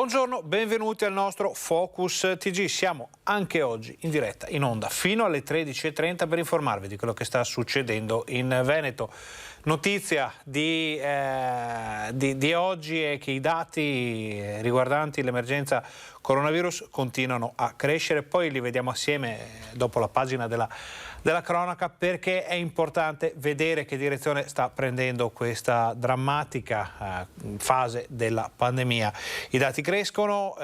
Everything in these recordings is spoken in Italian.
Buongiorno, benvenuti al nostro Focus TG. Siamo anche oggi in diretta, in onda, fino alle 13:30 per informarvi di quello che sta succedendo in Veneto. Notizia di oggi è che i dati riguardanti l'emergenza coronavirus continuano a crescere, poi li vediamo assieme dopo la pagina della cronaca, perché è importante vedere che direzione sta prendendo questa drammatica fase della pandemia. I dati crescono,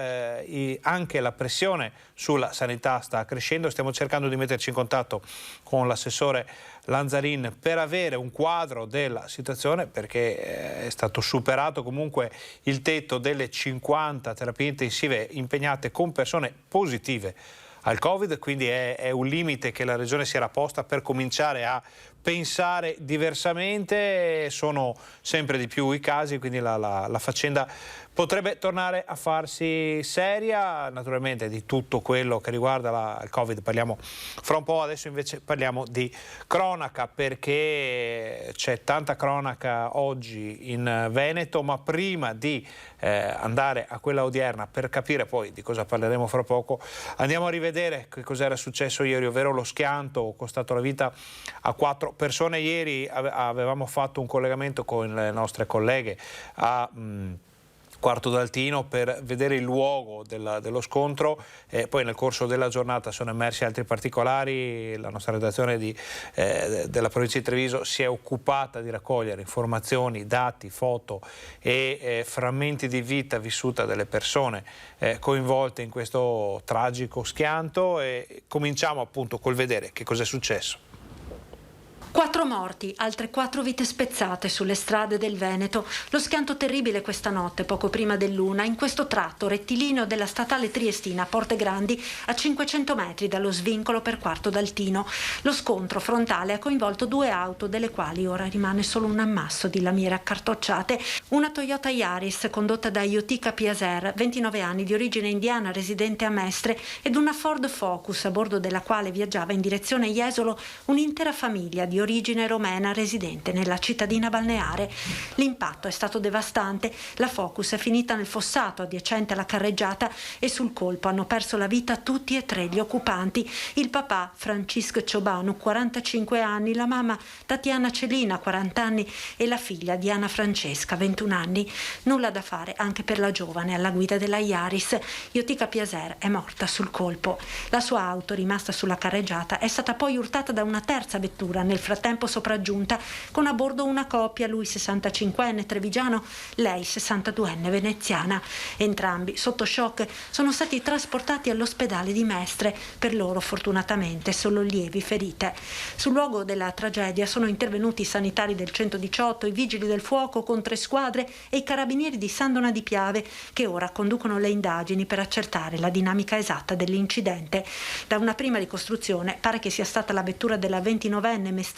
anche la pressione sulla sanità sta crescendo. Stiamo cercando di metterci in contatto con l'assessore Lanzarin per avere un quadro della situazione, perché è stato superato comunque il tetto delle 50 terapie intensive impegnate con persone positive al Covid, quindi è un limite che la Regione si era posta per cominciare a pensare diversamente. Sono sempre di più i casi, quindi la faccenda potrebbe tornare a farsi seria. Naturalmente di tutto quello che riguarda il Covid parliamo fra un po', adesso invece parliamo di cronaca, perché c'è tanta cronaca oggi in Veneto, ma prima di andare a quella odierna per capire poi di cosa parleremo fra poco, andiamo a rivedere che cos'era successo ieri, ovvero lo schianto costato la vita a 4 persone. Ieri avevamo fatto un collegamento con le nostre colleghe a Quarto d'Altino per vedere il luogo dello scontro, poi nel corso della giornata sono emersi altri particolari. La nostra redazione della provincia di Treviso si è occupata di raccogliere informazioni, dati, foto e frammenti di vita vissuta delle persone coinvolte in questo tragico schianto, e cominciamo appunto col vedere che cos'è successo. 4 morti, altre 4 vite spezzate sulle strade del Veneto. Lo schianto terribile questa notte, poco prima dell'1, in questo tratto rettilineo della statale triestina a Porte Grandi, a 500 metri dallo svincolo per Quarto d'Altino. Lo scontro frontale ha coinvolto 2 auto, delle quali ora rimane solo un ammasso di lamiere accartocciate. Una Toyota Yaris condotta da Yotika Piaser, 29 anni, di origine indiana, residente a Mestre, ed una Ford Focus, a bordo della quale viaggiava in direzione Jesolo un'intera famiglia di origine romena residente nella cittadina balneare. L'impatto è stato devastante. La Focus è finita nel fossato adiacente alla carreggiata e sul colpo hanno perso la vita tutti e 3 gli occupanti: il papà Francisco Ciobanu, 45 anni, la mamma Tatiana Celina, 40 anni, e la figlia Diana Francesca, 21 anni. Nulla da fare anche per la giovane alla guida della Yaris. Yotika Piaser è morta sul colpo. La sua auto, rimasta sulla carreggiata, è stata poi urtata da una terza vettura, nel frattempo sopraggiunta, con a bordo una coppia, lui 65enne trevigiano, lei 62enne veneziana. Entrambi, sotto shock, sono stati trasportati all'ospedale di Mestre, per loro fortunatamente solo lievi ferite. Sul luogo della tragedia sono intervenuti i sanitari del 118, i vigili del fuoco con 3 squadre e i carabinieri di Sandona di Piave, che ora conducono le indagini per accertare la dinamica esatta dell'incidente. Da una prima ricostruzione pare che sia stata la vettura della 29enne mestrina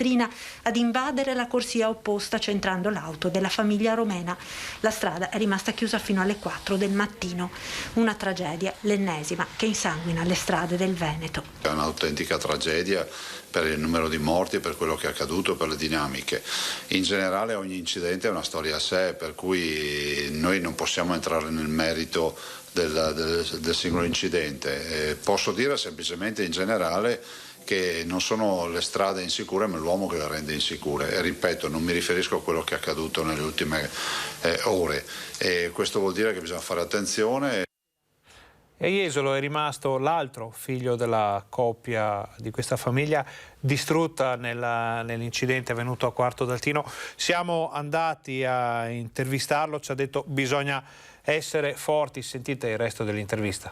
ad invadere la corsia opposta, centrando l'auto della famiglia romena. La strada è rimasta chiusa fino alle 4 del mattino. Una tragedia, l'ennesima, che insanguina le strade del Veneto. È un'autentica tragedia per il numero di morti e per quello che è accaduto, per le dinamiche. In generale ogni incidente è una storia a sé, per cui noi non possiamo entrare nel merito del singolo incidente. Posso dire semplicemente in generale che non sono le strade insicure, ma l'uomo che le rende insicure. E ripeto, non mi riferisco a quello che è accaduto nelle ultime ore. E questo vuol dire che bisogna fare attenzione. E a Jesolo è rimasto l'altro figlio della coppia di questa famiglia, distrutta nell'incidente avvenuto a Quarto d'Altino. Siamo andati a intervistarlo, ci ha detto bisogna essere forti. Sentite il resto dell'intervista.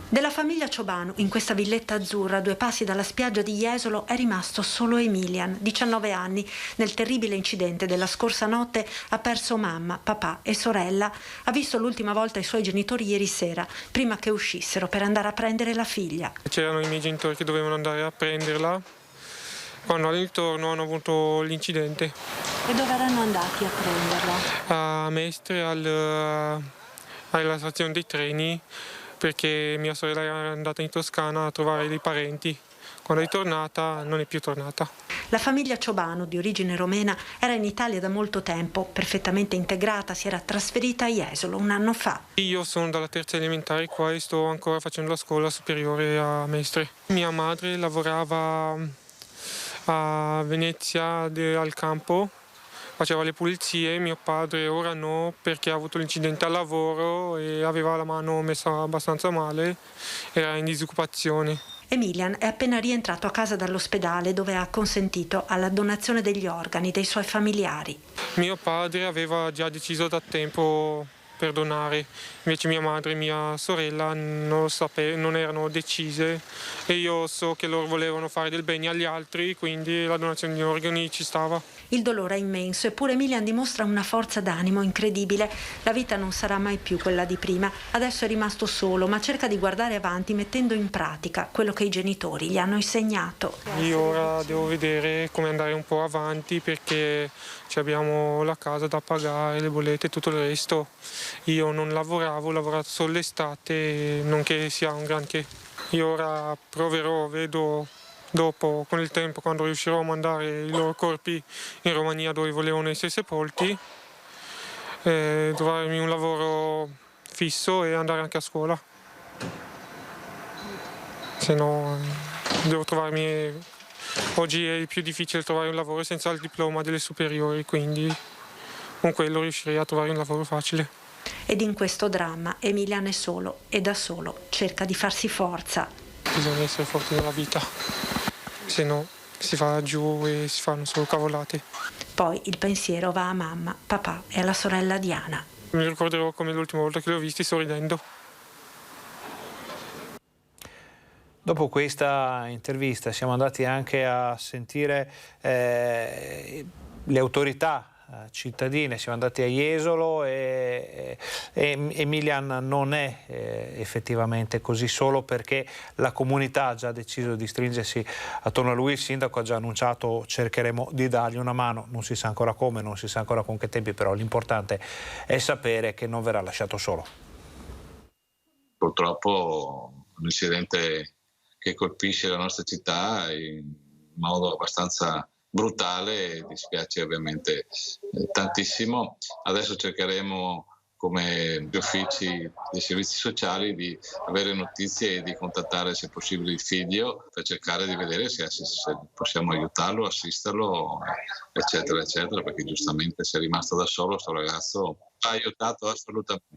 Della famiglia Ciobanu, in questa villetta azzurra a 2 passi dalla spiaggia di Jesolo, è rimasto solo Emilian, 19 anni. Nel terribile incidente della scorsa notte ha perso mamma, papà e sorella. Ha visto l'ultima volta i suoi genitori ieri sera, prima che uscissero per andare a prendere la figlia. C'erano i miei genitori che dovevano andare a prenderla. Quando al ritorno hanno avuto l'incidente. E dove erano andati a prenderla? A Mestre, alla stazione dei treni, perché mia sorella era andata in Toscana a trovare dei parenti. Quando è tornata non è più tornata. La famiglia Ciobanu, di origine romena, era in Italia da molto tempo, perfettamente integrata, si era trasferita a Jesolo un anno fa. Io sono dalla terza elementare qua e sto ancora facendo la scuola superiore a Mestre. Mia madre lavorava a Venezia al campo, faceva le pulizie, mio padre ora no perché ha avuto l'incidente al lavoro e aveva la mano messa abbastanza male, era in disoccupazione. Emilian è appena rientrato a casa dall'ospedale dove ha consentito alla donazione degli organi dei suoi familiari. Mio padre aveva già deciso da tempo per donare, invece mia madre e mia sorella non erano decise e io so che loro volevano fare del bene agli altri, quindi la donazione di organi ci stava. Il dolore è immenso, eppure Emilian dimostra una forza d'animo incredibile. La vita non sarà mai più quella di prima. Adesso è rimasto solo, ma cerca di guardare avanti mettendo in pratica quello che i genitori gli hanno insegnato. Io ora devo vedere come andare un po' avanti perché abbiamo la casa da pagare, le bollette e tutto il resto. Io non lavoravo, ho lavorato solo l'estate, non che sia un granché. Io ora proverò, vedo dopo, con il tempo, quando riuscirò a mandare i loro corpi in Romania dove volevano essere sepolti, trovarmi un lavoro fisso e andare anche a scuola. Se no devo trovarmi... Oggi è più difficile trovare un lavoro senza il diploma delle superiori, quindi con quello riuscirei a trovare un lavoro facile. Ed in questo dramma Emilian è solo e da solo cerca di farsi forza. Bisogna essere forti nella vita, se no si va giù e si fanno solo cavolate. Poi il pensiero va a mamma, papà e alla sorella Diana. Mi ricorderò come l'ultima volta che li ho visti sorridendo. Dopo questa intervista siamo andati anche a sentire le autorità cittadine, siamo andati a Jesolo e Emilian non è effettivamente così solo perché la comunità ha già deciso di stringersi attorno a lui. Il sindaco ha già annunciato cercheremo di dargli una mano, non si sa ancora come, non si sa ancora con che tempi, però l'importante è sapere che non verrà lasciato solo. Purtroppo un incidente che colpisce la nostra città in modo abbastanza brutale e dispiace ovviamente tantissimo. Adesso cercheremo come gli uffici dei servizi sociali di avere notizie e di contattare se possibile il figlio per cercare di vedere se possiamo aiutarlo, assisterlo, eccetera, eccetera, perché giustamente se è rimasto da solo questo ragazzo ha aiutato assolutamente.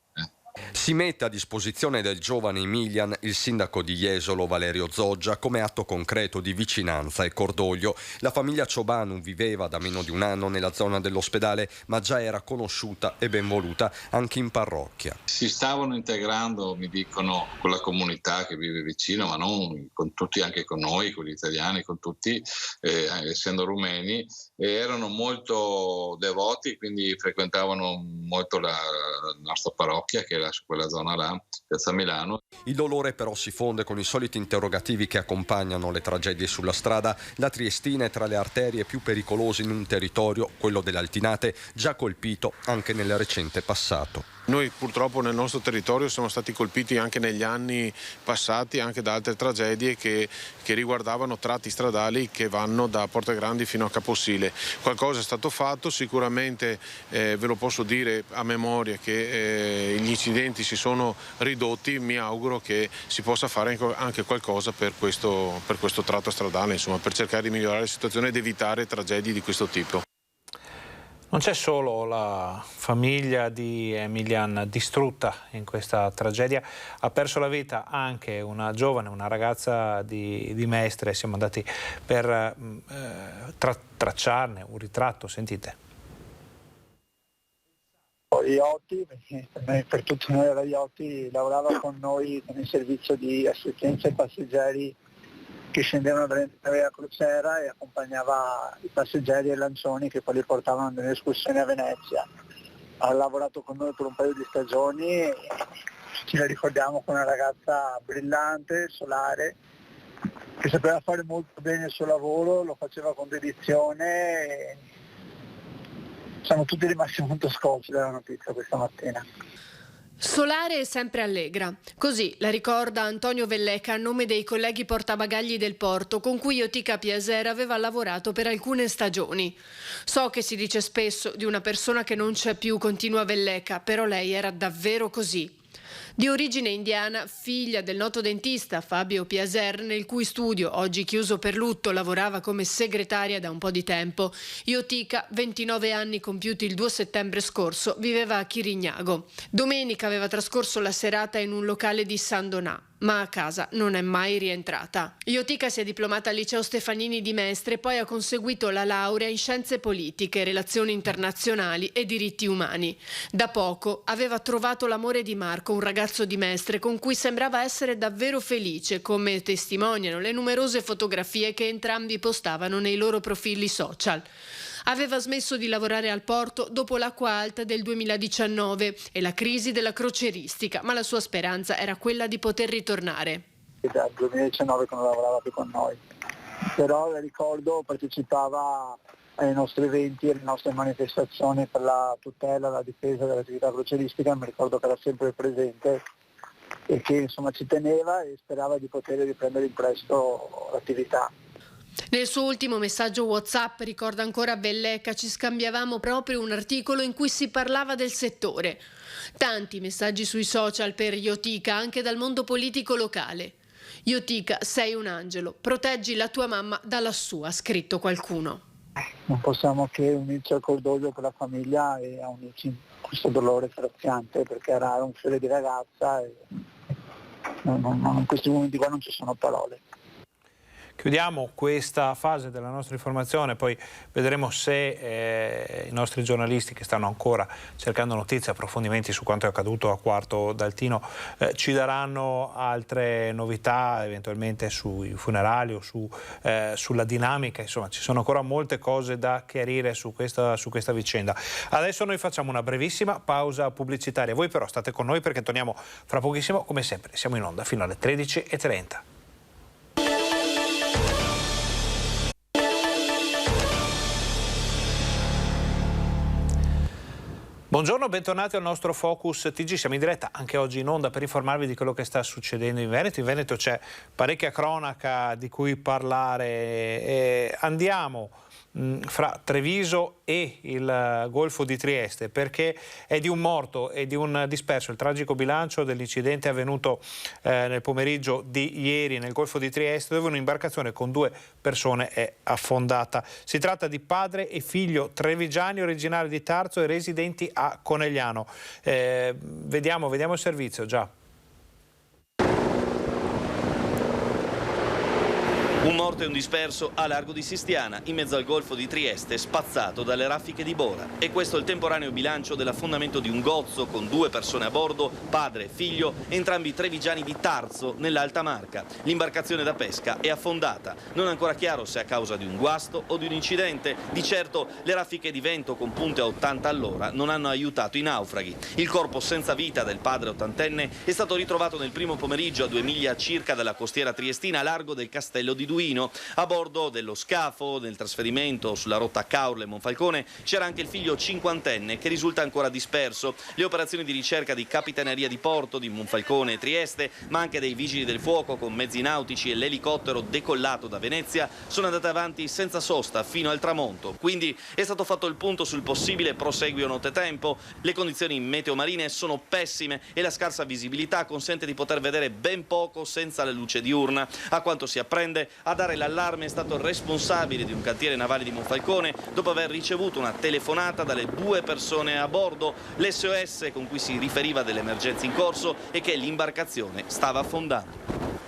Si mette a disposizione del giovane Emilian il sindaco di Jesolo Valerio Zoggia come atto concreto di vicinanza e cordoglio. La famiglia Ciobanu viveva da meno di un anno nella zona dell'ospedale, ma già era conosciuta e ben voluta anche in parrocchia. Si stavano integrando, mi dicono, con la comunità che vive vicino, ma non con tutti, anche con noi, con gli italiani, con tutti, essendo rumeni, erano molto devoti, quindi frequentavano molto la nostra parrocchia, che era su quella zona là, Piazza Milano. Il dolore però si fonde con i soliti interrogativi che accompagnano le tragedie sulla strada. La Triestina è tra le arterie più pericolose in un territorio, quello dell'Altinate, già colpito anche nel recente passato. Noi purtroppo nel nostro territorio siamo stati colpiti anche negli anni passati anche da altre tragedie che riguardavano tratti stradali che vanno da Porte Grandi fino a Caposile. Qualcosa è stato fatto, sicuramente ve lo posso dire a memoria che gli incidenti si sono ridotti, mi auguro che si possa fare anche qualcosa per questo tratto stradale, insomma, per cercare di migliorare la situazione ed evitare tragedie di questo tipo. Non c'è solo la famiglia di Emilian distrutta in questa tragedia, ha perso la vita anche una giovane, una ragazza di Mestre. Siamo andati per tracciarne un ritratto, sentite. Iotti, per tutti noi era Iotti, lavorava con noi nel servizio di assistenza ai passeggeri che scendevano dalla crociera e accompagnava i passeggeri e lancioni che poi li portavano nelle escursioni a Venezia. Ha lavorato con noi per un paio di stagioni e ci la ricordiamo come una ragazza brillante, solare, che sapeva fare molto bene il suo lavoro, lo faceva con dedizione e siamo tutti rimasti molto sconvolti dalla notizia questa mattina. Solare e sempre allegra. Così la ricorda Antonio Velleca a nome dei colleghi portabagagli del porto con cui Iotica Piaser aveva lavorato per alcune stagioni. So che si dice spesso di una persona che non c'è più, continua Velleca, però lei era davvero così. Di origine indiana, figlia del noto dentista Fabio Piaser, nel cui studio, oggi chiuso per lutto, lavorava come segretaria da un po' di tempo, Iotica, 29 anni compiuti il 2 settembre scorso, viveva a Chirignago. Domenica aveva trascorso la serata in un locale di San Donà, ma a casa non è mai rientrata. Iotica si è diplomata al liceo Stefanini di Mestre e poi ha conseguito la laurea in scienze politiche, relazioni internazionali e diritti umani. Da poco aveva trovato l'amore di Marco, un ragazzo di Mestre con cui sembrava essere davvero felice, come testimoniano le numerose fotografie che entrambi postavano nei loro profili social. Aveva smesso di lavorare al porto dopo l'acqua alta del 2019 e la crisi della crocieristica, ma la sua speranza era quella di poter ritornare. Dal 2019 che non lavorava più con noi, però ricordo partecipava ai nostri eventi, alle nostre manifestazioni per la tutela e la difesa dell'attività crocieristica, mi ricordo che era sempre presente e che insomma ci teneva e sperava di poter riprendere in presto l'attività. Nel suo ultimo messaggio WhatsApp, ricorda ancora Velleca, ci scambiavamo proprio un articolo in cui si parlava del settore. Tanti messaggi sui social per Iotica, anche dal mondo politico locale. Iotica, sei un angelo, proteggi la tua mamma dalla sua, ha scritto qualcuno. Non possiamo che unirci al cordoglio per la famiglia e a unirci in questo dolore straziante, perché era un fiore di ragazza e in questi momenti qua non ci sono parole. Chiudiamo questa fase della nostra informazione, poi vedremo se i nostri giornalisti che stanno ancora cercando notizie, approfondimenti su quanto è accaduto a Quarto d'Altino ci daranno altre novità, eventualmente sui funerali o sulla dinamica. Insomma, ci sono ancora molte cose da chiarire su questa vicenda. Adesso noi facciamo una brevissima pausa pubblicitaria, voi però state con noi perché torniamo fra pochissimo, come sempre siamo in onda fino alle 13:30. Buongiorno, bentornati al nostro Focus TG, siamo in diretta anche oggi in onda per informarvi di quello che sta succedendo in Veneto. In Veneto c'è parecchia cronaca di cui parlare. Andiamo fra Treviso e il Golfo di Trieste, perché è di un morto e di un disperso il tragico bilancio dell'incidente avvenuto nel pomeriggio di ieri nel Golfo di Trieste, dove un'imbarcazione con 2 persone è affondata. Si tratta di padre e figlio trevigiani originari di Tarzo e residenti a Conegliano. Vediamo il servizio già. Un morto e un disperso a largo di Sistiana, in mezzo al Golfo di Trieste, spazzato dalle raffiche di Bora. E questo è il temporaneo bilancio dell'affondamento di un gozzo con 2 persone a bordo, padre e figlio, entrambi trevigiani di Tarzo, nell'Alta Marca. L'imbarcazione da pesca è affondata. Non è ancora chiaro se a causa di un guasto o di un incidente. Di certo le raffiche di vento con punte a 80 all'ora non hanno aiutato i naufraghi. Il corpo senza vita del padre ottantenne è stato ritrovato nel primo pomeriggio a 2 miglia circa dalla costiera triestina a largo del castello di Duino. A bordo dello scafo nel trasferimento sulla rotta Caorle-Monfalcone c'era anche il figlio cinquantenne che risulta ancora disperso. Le operazioni di ricerca di Capitaneria di Porto di Monfalcone e Trieste, ma anche dei vigili del fuoco con mezzi nautici e l'elicottero decollato da Venezia sono andate avanti senza sosta fino al tramonto. Quindi è stato fatto il punto sul possibile proseguio nottetempo. Le condizioni meteo marine sono pessime e la scarsa visibilità consente di poter vedere ben poco senza la luce diurna. A quanto si apprende, a dare l'allarme è stato il responsabile di un cantiere navale di Monfalcone dopo aver ricevuto una telefonata dalle 2 persone a bordo. L'SOS con cui si riferiva delle emergenze in corso e che l'imbarcazione stava affondando.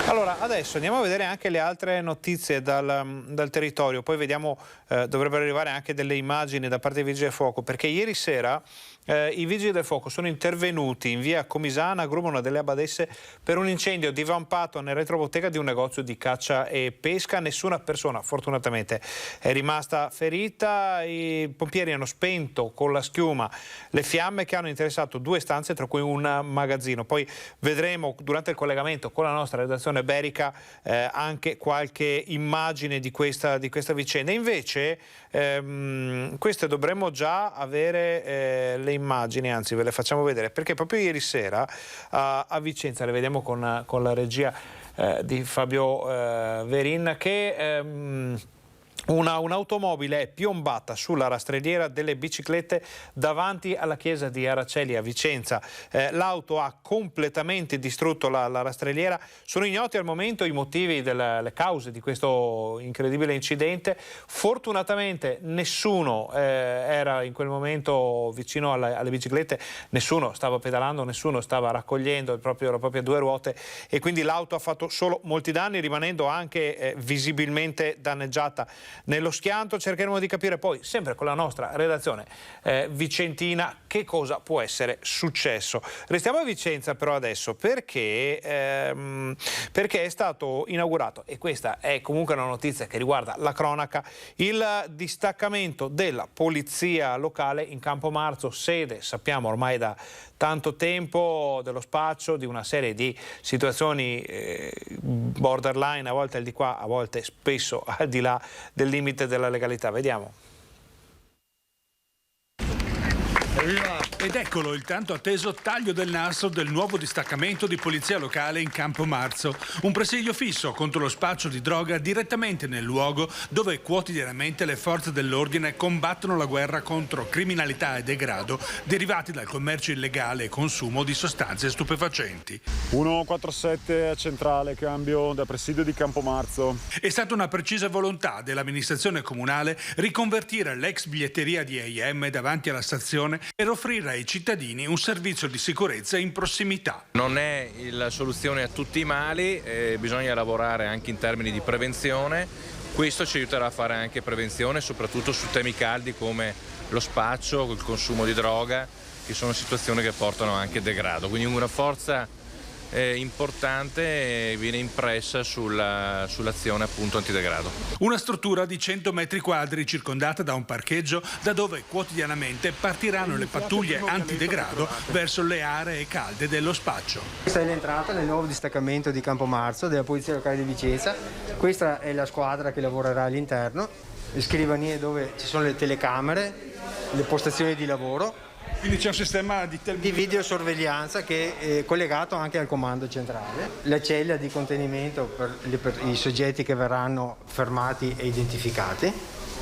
Allora, adesso andiamo a vedere anche le altre notizie dal territorio, poi vediamo, dovrebbero arrivare anche delle immagini da parte dei Vigili del Fuoco, perché ieri sera i Vigili del Fuoco sono intervenuti in via Comisana, a Grumono delle Abbadesse, per un incendio divampato nel retrobottega di un negozio di caccia e pesca. Nessuna persona fortunatamente è rimasta ferita. I pompieri hanno spento con la schiuma le fiamme che hanno interessato 2 stanze, tra cui un magazzino. Poi vedremo durante il collegamento con la nostra redazione Berica anche qualche immagine di questa vicenda. Invece queste dovremmo già avere le immagini, anzi ve le facciamo vedere, perché proprio ieri sera a Vicenza, le vediamo con la regia di Fabio Verin, che un'automobile è piombata sulla rastrelliera delle biciclette davanti alla chiesa di Aracelli a Vicenza. L'auto ha completamente distrutto la rastrelliera. Sono ignoti al momento i motivi, le cause di questo incredibile incidente. Fortunatamente nessuno era in quel momento vicino alle biciclette, nessuno stava pedalando, nessuno stava raccogliendo le proprie due ruote, e quindi l'auto ha fatto solo molti danni, rimanendo anche visibilmente danneggiata. Nello schianto cercheremo di capire poi, sempre con la nostra redazione vicentina, che cosa può essere successo. Restiamo a Vicenza però adesso, perché è stato inaugurato, e questa è comunque una notizia che riguarda la cronaca, il distaccamento della polizia locale in Campomarzo, sede, sappiamo ormai da tanto tempo, dello spaccio, di una serie di situazioni borderline, a volte al di qua, a volte spesso al di là del limite della legalità. Vediamo. Ed eccolo il tanto atteso taglio del nastro del nuovo distaccamento di polizia locale in Campomarzo, un presidio fisso contro lo spaccio di droga direttamente nel luogo dove quotidianamente le forze dell'ordine combattono la guerra contro criminalità e degrado derivati dal commercio illegale e consumo di sostanze stupefacenti. 147 a centrale, cambio da presidio di Campomarzo. È stata una precisa volontà dell'amministrazione comunale riconvertire l'ex biglietteria di AIM davanti alla stazione per offrire ai cittadini un servizio di sicurezza in prossimità. Non è la soluzione a tutti i mali, bisogna lavorare anche in termini di prevenzione. Questo ci aiuterà a fare anche prevenzione, soprattutto su temi caldi come lo spaccio, il consumo di droga, che sono situazioni che portano anche degrado. Quindi una forza importante viene impressa sull'azione appunto antidegrado. Una struttura di 100 metri quadri circondata da un parcheggio da dove quotidianamente partiranno le pattuglie antidegrado verso le aree calde dello spaccio. Questa è l'entrata nel nuovo distaccamento di Campomarzo della Polizia Locale di Vicenza. Questa è la squadra che lavorerà all'interno, le scrivanie dove ci sono le telecamere, le postazioni di lavoro. Quindi c'è un sistema di videosorveglianza che è collegato anche al comando centrale, la cella di contenimento per i soggetti che verranno fermati e identificati.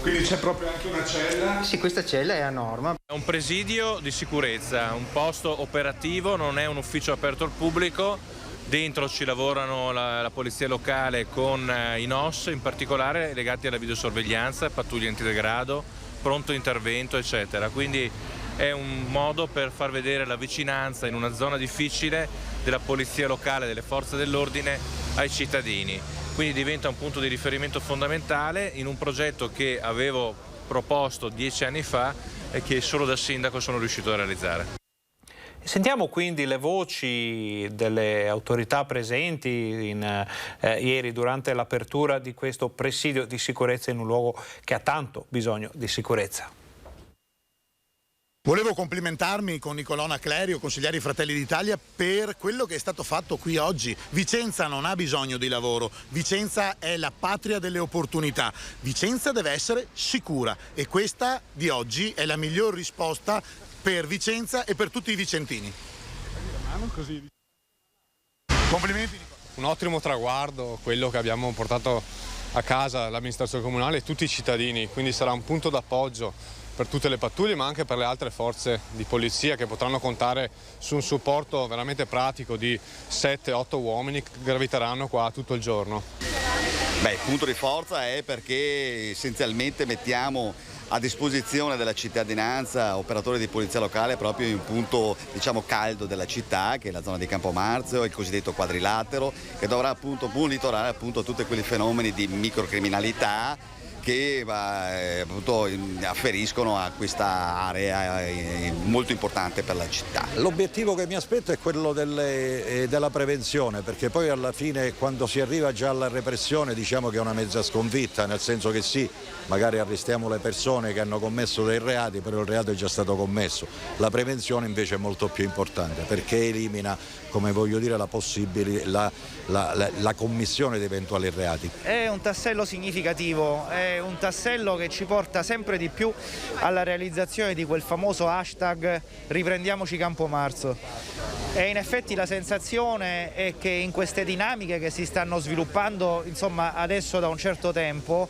Quindi c'è proprio anche una cella? Sì, questa cella è a norma. È un presidio di sicurezza, un posto operativo, non è un ufficio aperto al pubblico. Dentro ci lavorano la polizia locale con i NOS, in particolare legati alla videosorveglianza, pattuglie antidegrado, pronto intervento, eccetera. Quindi è un modo per far vedere la vicinanza in una zona difficile della polizia locale, delle forze dell'ordine ai cittadini. Quindi diventa un punto di riferimento fondamentale in un progetto che avevo proposto 10 anni fa e che solo da sindaco sono riuscito a realizzare. Sentiamo quindi le voci delle autorità presenti ieri durante l'apertura di questo presidio di sicurezza in un luogo che ha tanto bisogno di sicurezza. Volevo complimentarmi con Nicolò Clerio, consigliere Fratelli d'Italia, per quello che è stato fatto qui oggi. Vicenza non ha bisogno di lavoro, Vicenza è la patria delle opportunità, Vicenza deve essere sicura e questa di oggi è la miglior risposta per Vicenza e per tutti i vicentini. Complimenti Nicolò. Un ottimo traguardo, quello che abbiamo portato a casa l'amministrazione comunale e tutti i cittadini, quindi sarà un punto d'appoggio per tutte le pattuglie ma anche per le altre forze di polizia che potranno contare su un supporto veramente pratico di 7-8 uomini che graviteranno qua tutto il giorno. Beh, il punto di forza è perché essenzialmente mettiamo a disposizione della cittadinanza operatori di polizia locale proprio in un punto diciamo caldo della città, che è la zona di Campomarzo, il cosiddetto quadrilatero, che dovrà appunto monitorare appunto tutti quei fenomeni di microcriminalità che appunto afferiscono a questa area molto importante per la città. L'obiettivo che mi aspetto è quello della prevenzione, perché poi alla fine quando si arriva già alla repressione diciamo che è una mezza sconfitta, nel senso che sì, magari arrestiamo le persone che hanno commesso dei reati, però il reato è già stato commesso. La prevenzione invece è molto più importante perché elimina, come voglio dire, la commissione di eventuali reati. È un tassello significativo, è è un tassello che ci porta sempre di più alla realizzazione di quel famoso hashtag riprendiamoci Campomarzo. E in effetti la sensazione è che in queste dinamiche che si stanno sviluppando adesso da un certo tempo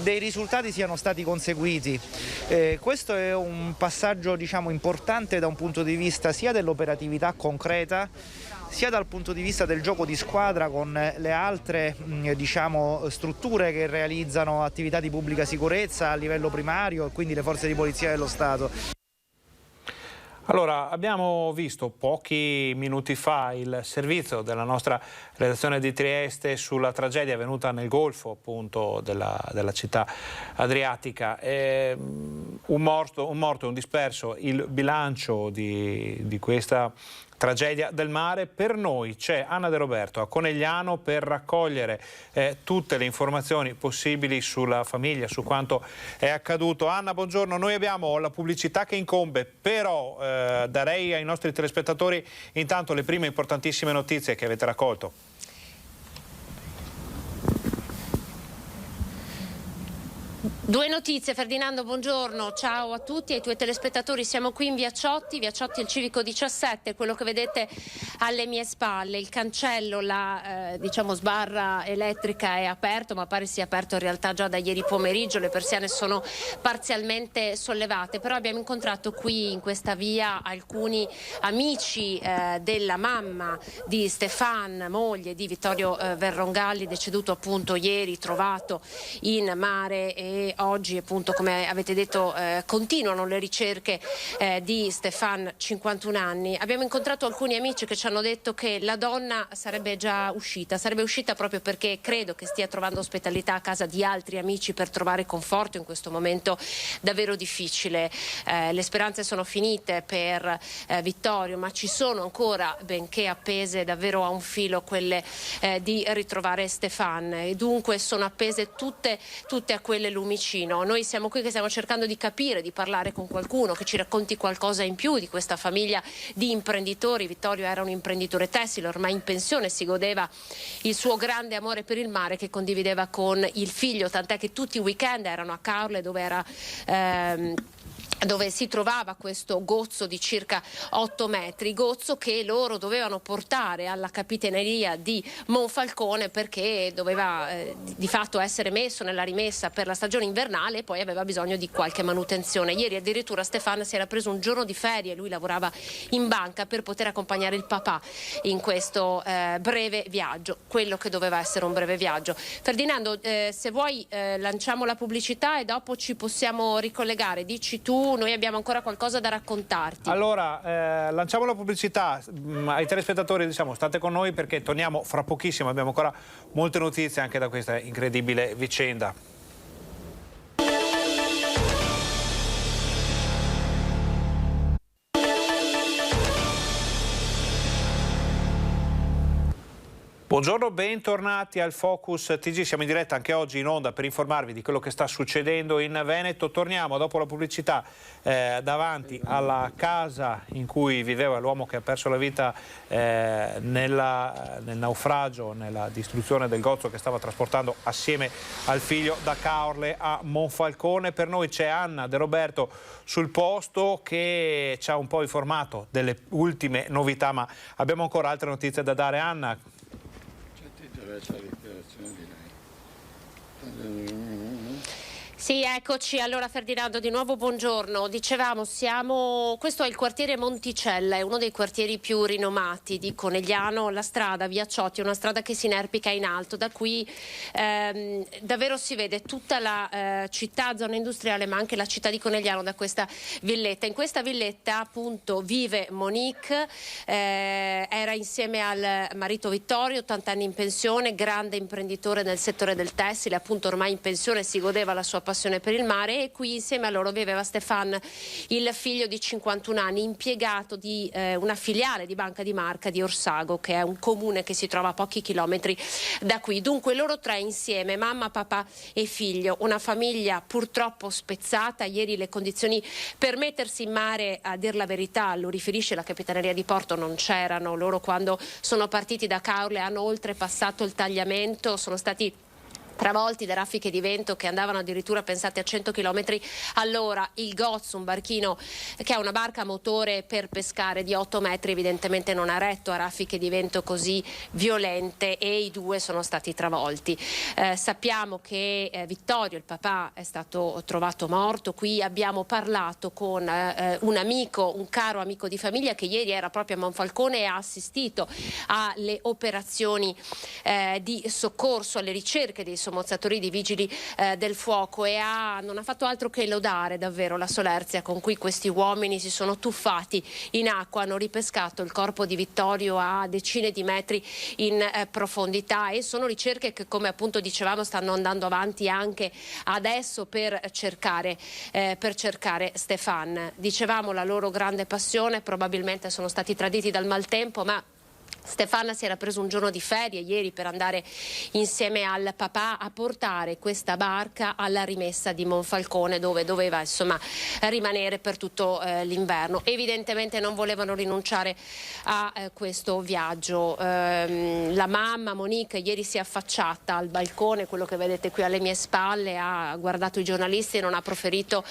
dei risultati siano stati conseguiti. Questo è un passaggio importante da un punto di vista sia dell'operatività concreta sia dal punto di vista del gioco di squadra con le altre strutture che realizzano attività di pubblica sicurezza a livello primario e quindi le forze di polizia dello Stato. Allora, abbiamo visto pochi minuti fa il servizio della nostra redazione di Trieste sulla tragedia avvenuta nel Golfo, appunto, della città adriatica. Un morto e un disperso, il bilancio di questa tragedia del mare. Per noi c'è Anna De Roberto a Conegliano per raccogliere tutte le informazioni possibili sulla famiglia, su quanto è accaduto. Anna, buongiorno. Noi abbiamo la pubblicità che incombe, però darei ai nostri telespettatori intanto le prime importantissime notizie che avete raccolto. Due notizie, Ferdinando, buongiorno, ciao a tutti e ai tuoi telespettatori. Siamo qui in Via Ciotti il Civico 17, quello che vedete alle mie spalle. Il cancello, la sbarra elettrica è aperto, ma pare sia aperto in realtà già da ieri pomeriggio, le persiane sono parzialmente sollevate, però abbiamo incontrato qui in questa via alcuni amici della mamma di Stefan, moglie di Vittorio Verrongalli, deceduto appunto ieri, trovato in mare, e oggi appunto, come avete detto, continuano le ricerche di Stefan, 51 anni. Abbiamo incontrato alcuni amici che ci hanno detto che la donna sarebbe uscita proprio perché credo che stia trovando ospitalità a casa di altri amici per trovare conforto in questo momento davvero difficile. Le speranze sono finite per Vittorio, ma ci sono ancora, benché appese davvero a un filo, quelle di ritrovare Stefan, e dunque sono appese tutte a quelle Lumicino. Noi siamo qui che stiamo cercando di capire, di parlare con qualcuno che ci racconti qualcosa in più di questa famiglia di imprenditori. Vittorio era un imprenditore tessile, ormai in pensione, si godeva il suo grande amore per il mare che condivideva con il figlio, tant'è che tutti i weekend erano a Caorle, dove si trovava questo gozzo di circa 8 metri, gozzo che loro dovevano portare alla capitaneria di Monfalcone perché doveva di fatto essere messo nella rimessa per la stagione invernale e poi aveva bisogno di qualche manutenzione. Ieri addirittura Stefano si era preso un giorno di ferie, lui lavorava in banca, per poter accompagnare il papà in questo breve viaggio, quello che doveva essere un breve viaggio. Ferdinando, se vuoi lanciamo la pubblicità e dopo ci possiamo ricollegare, dici tu. Noi abbiamo ancora qualcosa da raccontarti. Allora, lanciamo la pubblicità. Ai telespettatori state con noi perché torniamo fra pochissimo, abbiamo ancora molte notizie anche da questa incredibile vicenda. Buongiorno, bentornati al Focus TG, siamo in diretta anche oggi in onda per informarvi di quello che sta succedendo in Veneto. Torniamo dopo la pubblicità davanti alla casa in cui viveva l'uomo che ha perso la vita nel naufragio, nella distruzione del gozzo che stava trasportando assieme al figlio da Caorle a Monfalcone. Per noi c'è Anna De Roberto sul posto che ci ha un po' informato delle ultime novità, ma abbiamo ancora altre notizie da dare. Anna. Sì, eccoci. Allora Ferdinando, di nuovo buongiorno. Dicevamo, questo è il quartiere Monticella, è uno dei quartieri più rinomati di Conegliano. La strada Via Ciotti è una strada che si inerpica in alto, da qui davvero si vede tutta la città, zona industriale, ma anche la città di Conegliano da questa villetta. In questa villetta appunto vive Monique, era insieme al marito Vittorio, 80 anni in pensione, grande imprenditore nel settore del tessile, appunto ormai in pensione, si godeva la sua passione per il mare, e qui insieme a loro viveva Stefan, il figlio di 51 anni, impiegato di una filiale di Banca di Marca di Orsago, che è un comune che si trova a pochi chilometri da qui. Dunque loro tre insieme, mamma, papà e figlio, una famiglia purtroppo spezzata. Ieri le condizioni per mettersi in mare, a dir la verità, lo riferisce la Capitaneria di Porto, non c'erano. Loro quando sono partiti da Caorle hanno oltrepassato il tagliamento, sono stati travolti da raffiche di vento che andavano addirittura, pensate, a 100 km all'ora. Il Gozzo, un barchino che ha una barca a motore per pescare di 8 metri, evidentemente non ha retto a raffiche di vento così violente e i 2 sono stati travolti. Sappiamo che Vittorio, il papà, è stato trovato morto. Qui abbiamo parlato con un amico, un caro amico di famiglia che ieri era proprio a Monfalcone e ha assistito alle operazioni di soccorso, alle ricerche dei sommozzatori, di vigili del fuoco, e non ha fatto altro che lodare davvero la solerzia con cui questi uomini si sono tuffati in acqua, hanno ripescato il corpo di Vittorio a decine di metri in profondità, e sono ricerche che, come appunto dicevamo, stanno andando avanti anche adesso per cercare Stéphane. Dicevamo la loro grande passione, probabilmente sono stati traditi dal maltempo, ma Stéphane si era preso un giorno di ferie ieri per andare insieme al papà a portare questa barca alla rimessa di Monfalcone, dove doveva rimanere per tutto l'inverno. Evidentemente non volevano rinunciare a questo viaggio. La mamma Monique ieri si è affacciata al balcone, quello che vedete qui alle mie spalle, ha guardato i giornalisti e non ha proferito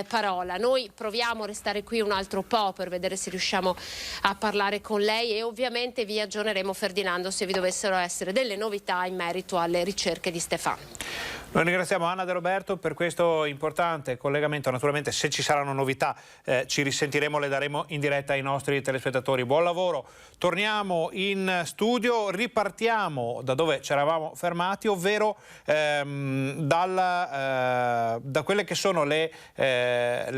parola. Noi proviamo a restare qui un altro po' per vedere se riusciamo a parlare con lei, e ovviamente vi aggiorneremo, Ferdinando, se vi dovessero essere delle novità in merito alle ricerche di Stéphane. Noi ringraziamo Anna De Roberto per questo importante collegamento. Naturalmente, se ci saranno novità ci risentiremo, le daremo in diretta ai nostri telespettatori. Buon lavoro. Torniamo in studio, ripartiamo da dove ci eravamo fermati, ovvero da quelle che sono le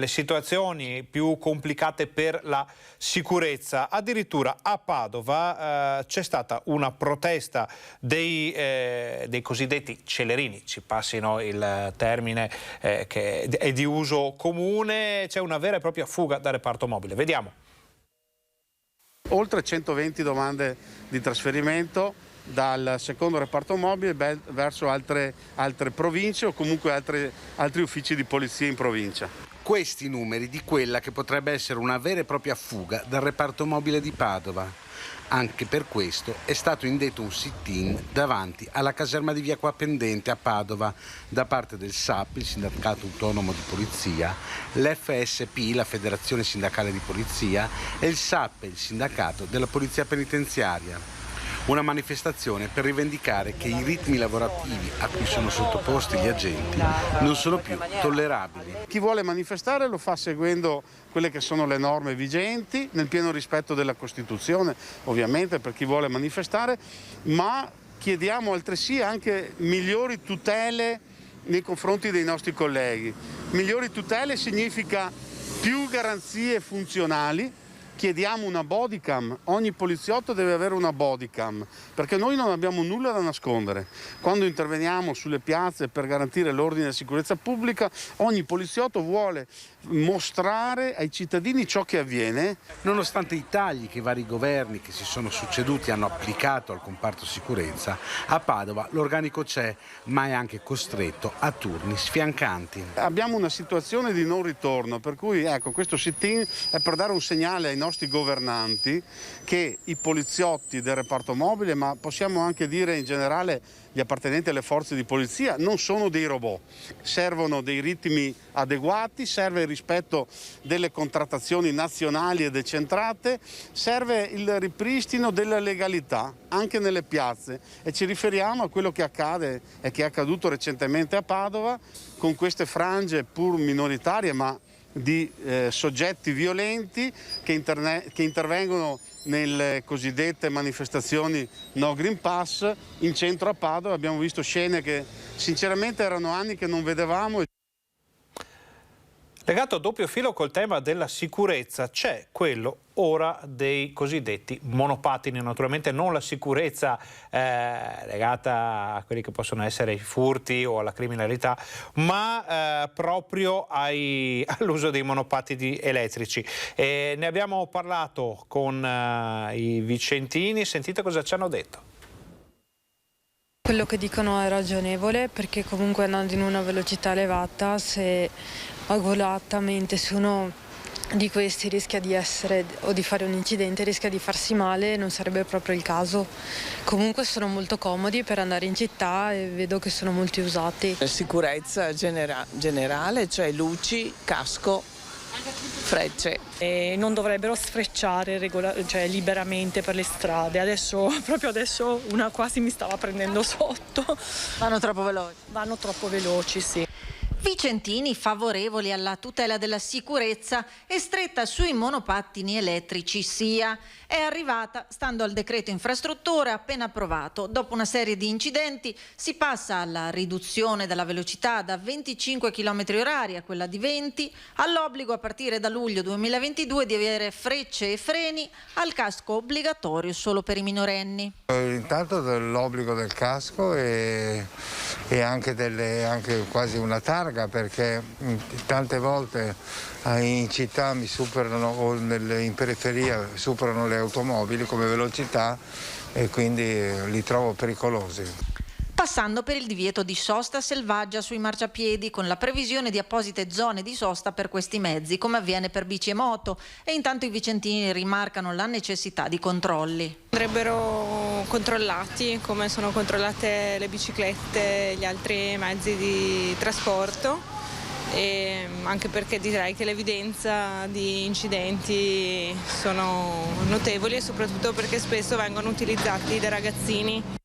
situazioni più complicate per la sicurezza. Addirittura a Padova c'è stata una protesta dei cosiddetti celerini, ci passino il termine che è di uso comune. C'è una vera e propria fuga da reparto mobile. Vediamo. Oltre 120 domande di trasferimento dal secondo reparto mobile verso altre province o comunque altri uffici di polizia in provincia. Questi numeri di quella che potrebbe essere una vera e propria fuga dal reparto mobile di Padova. Anche per questo è stato indetto un sit-in davanti alla caserma di Via Acquapendente a Padova da parte del SAP, il Sindacato Autonomo di Polizia, l'FSP, la Federazione Sindacale di Polizia, e il SAP, il Sindacato della Polizia Penitenziaria. Una manifestazione per rivendicare che i ritmi lavorativi a cui sono sottoposti gli agenti non sono più tollerabili. Chi vuole manifestare lo fa seguendo quelle che sono le norme vigenti, nel pieno rispetto della Costituzione, ovviamente, per chi vuole manifestare, ma chiediamo altresì anche migliori tutele nei confronti dei nostri colleghi. Migliori tutele significa più garanzie funzionali. Chiediamo una bodycam, ogni poliziotto deve avere una bodycam, perché noi non abbiamo nulla da nascondere. Quando interveniamo sulle piazze per garantire l'ordine e la sicurezza pubblica, ogni poliziotto vuole mostrare ai cittadini ciò che avviene. Nonostante i tagli che i vari governi che si sono succeduti hanno applicato al comparto sicurezza, a Padova l'organico c'è, ma è anche costretto a turni sfiancanti. Abbiamo una situazione di non ritorno, per cui questo sit-in è per dare un segnale ai nostri governanti che i poliziotti del reparto mobile, ma possiamo anche dire in generale gli appartenenti alle forze di polizia, non sono dei robot. Servono dei ritmi adeguati, serve il rispetto delle contrattazioni nazionali e decentrate, serve il ripristino della legalità anche nelle piazze, e ci riferiamo a quello che accade e che è accaduto recentemente a Padova con queste frange pur minoritarie ma di soggetti violenti che intervengono nelle cosiddette manifestazioni No Green Pass in centro a Padova. Abbiamo visto scene che sinceramente erano anni che non vedevamo. Legato a doppio filo col tema della sicurezza c'è quello ora dei cosiddetti monopattini, naturalmente non la sicurezza legata a quelli che possono essere i furti o alla criminalità, ma proprio all'uso dei monopattini elettrici. Ne abbiamo parlato con i vicentini, sentite cosa ci hanno detto. Quello che dicono è ragionevole, perché comunque andando in una velocità elevata, se agolatamente se uno di questi rischia di essere o di fare un incidente, rischia di farsi male, non sarebbe proprio il caso. Comunque sono molto comodi per andare in città e vedo che sono molto usati. Sicurezza generale, cioè luci, casco, frecce. E non dovrebbero sfrecciare liberamente per le strade. Proprio adesso una quasi mi stava prendendo sotto. Vanno troppo veloci? Vanno troppo veloci, sì. Vicentini favorevoli alla tutela della sicurezza e stretta sui monopattini elettrici sia. È arrivata stando al decreto infrastrutture appena approvato. Dopo una serie di incidenti si passa alla riduzione della velocità da 25 km/h a quella di 20, all'obbligo a partire da luglio 2022 di avere frecce e freni, al casco obbligatorio solo per i minorenni. Intanto l'obbligo del casco e anche quasi una targa, perché tante volte in città mi superano o in periferia superano le automobili come velocità e quindi li trovo pericolosi. Passando per il divieto di sosta selvaggia sui marciapiedi, con la previsione di apposite zone di sosta per questi mezzi, come avviene per bici e moto, e intanto i vicentini rimarcano la necessità di controlli. Andrebbero controllati come sono controllate le biciclette e gli altri mezzi di trasporto, e anche perché direi che l'evidenza di incidenti sono notevoli e soprattutto perché spesso vengono utilizzati dai ragazzini.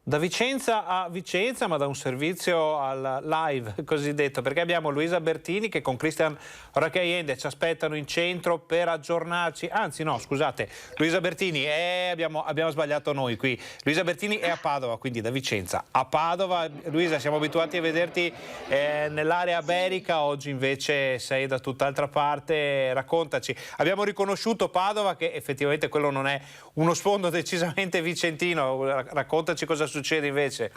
Da Vicenza a Vicenza, ma da un servizio al live cosiddetto, perché abbiamo Luisa Bertini che con Christian Racayende ci aspettano in centro per aggiornarci. Anzi no, scusate, Luisa Bertini abbiamo sbagliato noi qui. Luisa Bertini è a Padova, quindi da Vicenza a Padova. Luisa, siamo abituati a vederti nell'area iberica, oggi invece sei da tutt'altra parte. Raccontaci. Abbiamo riconosciuto Padova, che effettivamente quello non è uno sfondo decisamente vicentino. Raccontaci cosa succede invece.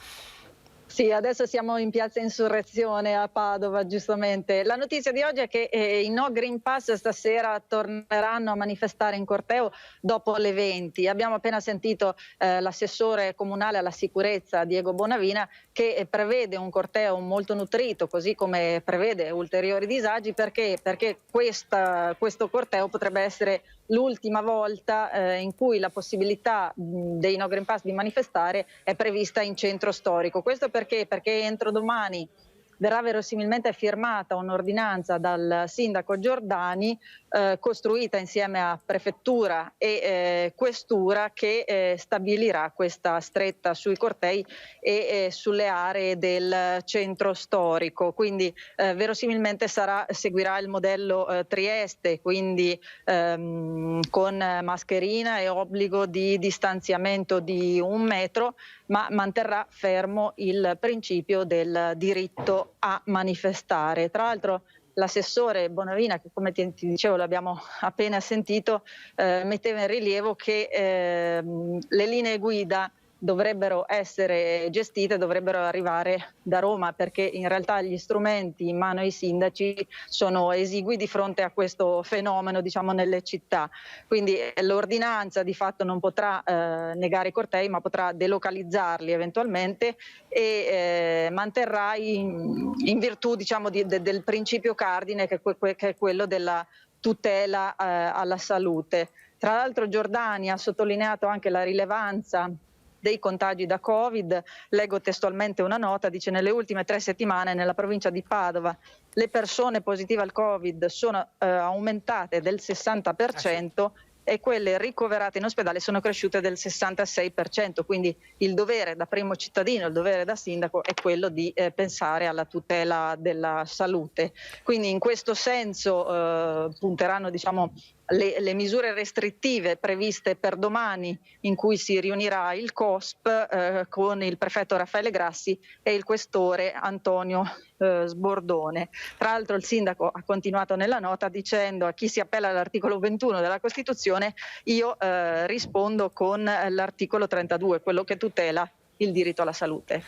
Sì, adesso siamo in piazza Insurrezione a Padova, giustamente. La notizia di oggi è che i No Green Pass stasera torneranno a manifestare in corteo dopo le 20. Abbiamo appena sentito l'assessore comunale alla sicurezza Diego Bonavina che prevede un corteo molto nutrito, così come prevede ulteriori disagi, perché questo corteo potrebbe essere l'ultima volta in cui la possibilità dei No Green Pass di manifestare è prevista in centro storico. Questo perché entro domani verrà verosimilmente firmata un'ordinanza dal sindaco Giordani, costruita insieme a prefettura e questura, che stabilirà questa stretta sui cortei e sulle aree del centro storico. Quindi verosimilmente seguirà il modello Trieste, quindi con mascherina e obbligo di distanziamento di 1 metro, ma manterrà fermo il principio del diritto a manifestare. Tra l'altro l'assessore Bonavina, che come ti dicevo l'abbiamo appena sentito, metteva in rilievo che le linee guida dovrebbero essere gestite, dovrebbero arrivare da Roma, perché in realtà gli strumenti in mano ai sindaci sono esigui di fronte a questo fenomeno, diciamo, nelle città. Quindi l'ordinanza di fatto non potrà negare i cortei, ma potrà delocalizzarli eventualmente e manterrà in virtù, diciamo, del principio cardine che è quello della tutela alla salute. Tra l'altro Giordani ha sottolineato anche la rilevanza dei contagi da Covid. Leggo testualmente una nota, dice: nelle ultime 3 settimane nella provincia di Padova le persone positive al Covid sono aumentate del 60% e quelle ricoverate in ospedale sono cresciute del 66%, quindi il dovere da primo cittadino, il dovere da sindaco è quello di pensare alla tutela della salute. Quindi in questo senso punteranno, diciamo, le misure restrittive previste per domani, in cui si riunirà il COSP con il prefetto Raffaele Grassi e il questore Antonio Sbordone. Tra l'altro il sindaco ha continuato nella nota dicendo: a chi si appella all'articolo 21 della Costituzione io rispondo con l'articolo 32, quello che tutela il diritto alla salute.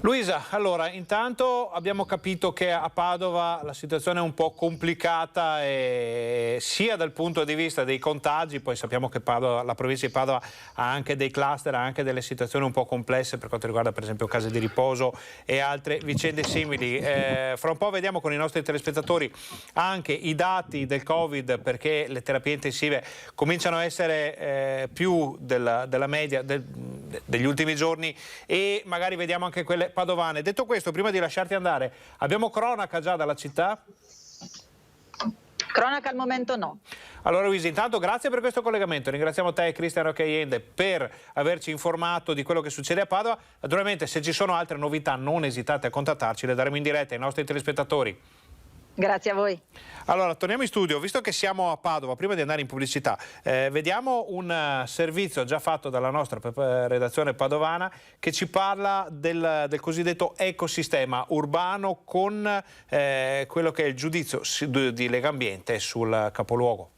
Luisa, allora intanto abbiamo capito che a Padova la situazione è un po' complicata sia dal punto di vista dei contagi, poi sappiamo che la provincia di Padova ha anche dei cluster, ha anche delle situazioni un po' complesse per quanto riguarda per esempio case di riposo e altre vicende simili. Fra un po' vediamo con i nostri telespettatori anche i dati del Covid, perché le terapie intensive cominciano a essere più della media degli ultimi giorni, e magari vediamo anche quelle padovane. Detto questo, prima di lasciarti andare, abbiamo cronaca già dalla città? Cronaca al momento no. Allora Luisa, intanto grazie per questo collegamento, ringraziamo te e Cristian Roccaiende per averci informato di quello che succede a Padova. Naturalmente se ci sono altre novità non esitate a contattarci, le daremo in diretta ai nostri telespettatori. Grazie a voi. Allora, torniamo in studio, visto che siamo a Padova, prima di andare in pubblicità, vediamo un servizio già fatto dalla nostra redazione padovana che ci parla del cosiddetto ecosistema urbano con quello che è il giudizio di Legambiente sul capoluogo.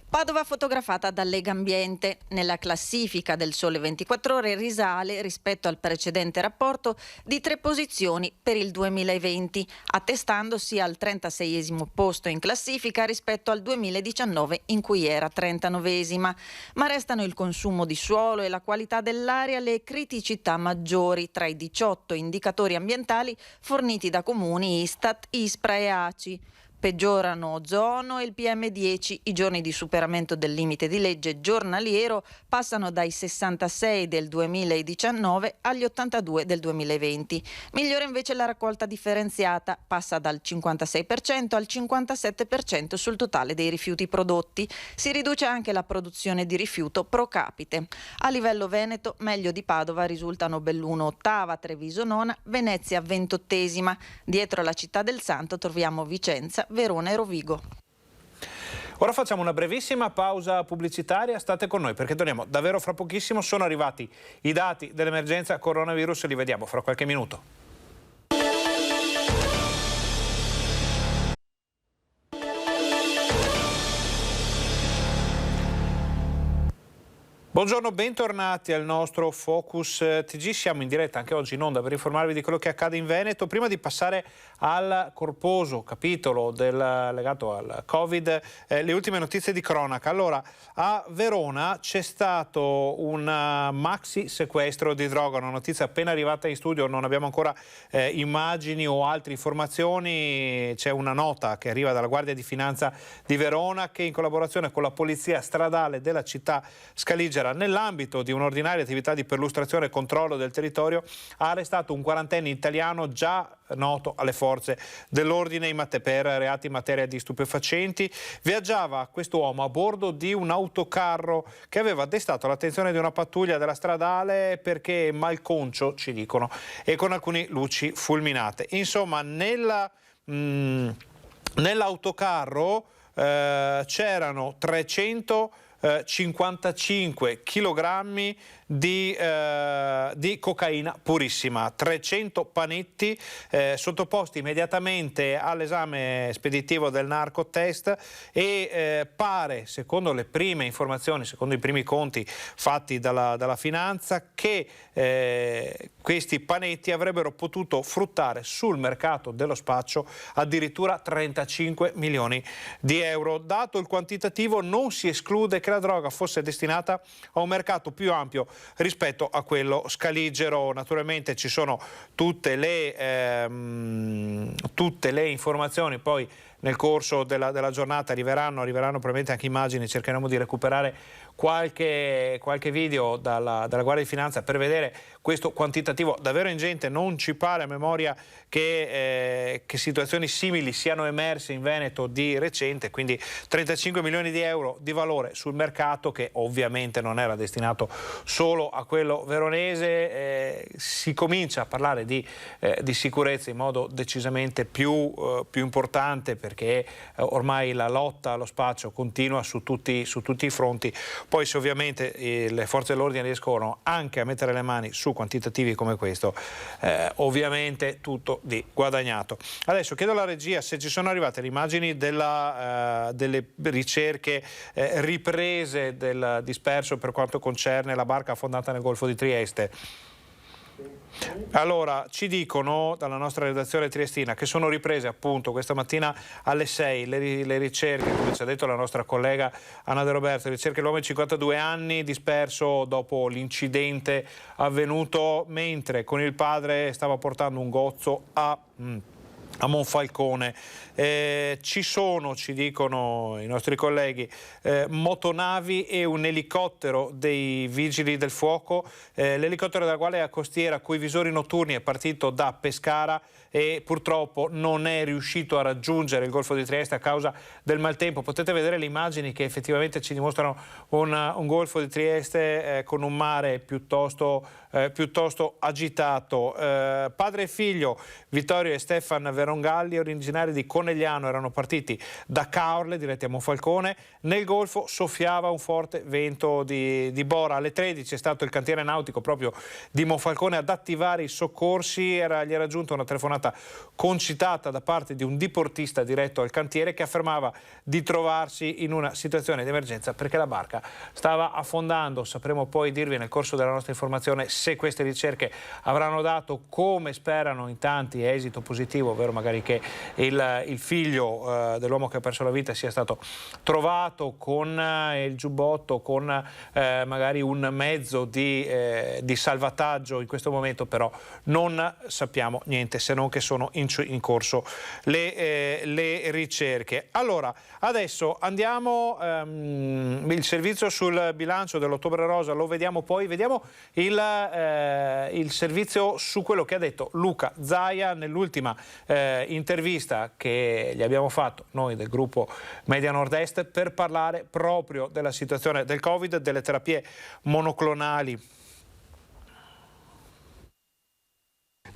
Padova fotografata da Legambiente. Nella classifica del Sole 24 Ore risale rispetto al precedente rapporto di 3 posizioni per il 2020, attestandosi al 36esimo posto in classifica rispetto al 2019 in cui era 39esima. Ma restano il consumo di suolo e la qualità dell'aria le criticità maggiori tra i 18 indicatori ambientali forniti da comuni, Istat, Ispra e ACI. Peggiorano ozono e il PM10, i giorni di superamento del limite di legge giornaliero passano dai 66 del 2019 agli 82 del 2020. Migliore invece la raccolta differenziata, passa dal 56% al 57% sul totale dei rifiuti prodotti. Si riduce anche la produzione di rifiuto pro capite. A livello veneto, meglio di Padova risultano Belluno ottava, Treviso nona, Venezia 28esima. Dietro la città del Santo troviamo Vicenza, Verona e Rovigo. Ora facciamo una brevissima pausa pubblicitaria, state con noi perché torniamo davvero fra pochissimo. Sono arrivati i dati dell'emergenza coronavirus, li vediamo fra qualche minuto. Buongiorno, bentornati al nostro Focus TG. Siamo in diretta anche oggi in onda per informarvi di quello che accade in Veneto. Prima di passare al corposo capitolo legato al Covid, le ultime notizie di cronaca. Allora, a Verona c'è stato un maxi sequestro di droga, una notizia appena arrivata in studio, non abbiamo ancora immagini o altre informazioni. C'è una nota che arriva dalla Guardia di Finanza di Verona che in collaborazione con la Polizia Stradale della città scaligera, nell'ambito di un'ordinaria attività di perlustrazione e controllo del territorio, ha arrestato un 40enne italiano già noto alle forze dell'ordine per reati in materia di stupefacenti. Viaggiava quest'uomo a bordo di un autocarro che aveva destato l'attenzione di una pattuglia della stradale perché malconcio, ci dicono, e con alcune luci fulminate. Insomma, nell'autocarro c'erano 355 chilogrammi di cocaina purissima, 300 panetti sottoposti immediatamente all'esame speditivo del narcotest e pare, secondo le prime informazioni, secondo i primi conti fatti dalla Finanza, che questi panetti avrebbero potuto fruttare sul mercato dello spaccio addirittura 35 milioni di euro. Dato il quantitativo, non si esclude che la droga fosse destinata a un mercato più ampio rispetto a quello scaligero. Naturalmente ci sono tutte le informazioni, poi nel corso della giornata arriveranno probabilmente anche immagini, cercheremo di recuperare qualche video dalla Guardia di Finanza per vedere questo quantitativo davvero ingente. Non ci pare a memoria che situazioni simili siano emerse in Veneto di recente, quindi 35 milioni di euro di valore sul mercato, che ovviamente non era destinato solo a quello veronese. Si comincia a parlare di sicurezza in modo decisamente più importante, perché ormai la lotta allo spaccio continua su tutti i fronti. Poi se ovviamente le forze dell'ordine riescono anche a mettere le mani su quantitativi come questo, ovviamente tutto di guadagnato. Adesso chiedo alla regia se ci sono arrivate le immagini delle ricerche riprese del disperso per quanto concerne la barca affondata nel Golfo di Trieste. Allora, ci dicono dalla nostra redazione triestina che sono riprese appunto questa mattina alle 6 le ricerche, come ci ha detto la nostra collega Anna De Roberto, ricerche dell'uomo di 52 anni disperso dopo l'incidente avvenuto mentre con il padre stava portando un gozzo a Monfalcone. Ci sono, ci dicono i nostri colleghi, motonavi e un elicottero dei vigili del fuoco, l'elicottero della Guardia Costiera coi visori notturni è partito da Pescara e purtroppo non è riuscito a raggiungere il Golfo di Trieste a causa del maltempo. Potete vedere le immagini che effettivamente ci dimostrano un Golfo di Trieste con un mare piuttosto agitato. Padre e figlio, Vittorio e Stefan Verongalli, originari di Conegliano, erano partiti da Caorle diretti a Monfalcone. Nel Golfo soffiava un forte vento di bora. Alle 13 è stato il cantiere nautico proprio di Monfalcone ad attivare i soccorsi. Gli era giunta una telefonata concitata da parte di un diportista diretto al cantiere che affermava di trovarsi in una situazione di emergenza perché la barca stava affondando. Sapremo poi dirvi nel corso della nostra informazione se queste ricerche avranno dato, come sperano in tanti, esito positivo, ovvero magari che il figlio dell'uomo che ha perso la vita sia stato trovato con il giubbotto, con magari un mezzo di salvataggio. In questo momento però non sappiamo niente, se non che sono in corso le ricerche. Allora, adesso andiamo, il servizio sul bilancio dell'Ottobre Rosa lo vediamo poi, vediamo il servizio su quello che ha detto Luca Zaia nell'ultima intervista che gli abbiamo fatto noi del gruppo Media Nord-Est per parlare proprio della situazione del Covid, delle terapie monoclonali.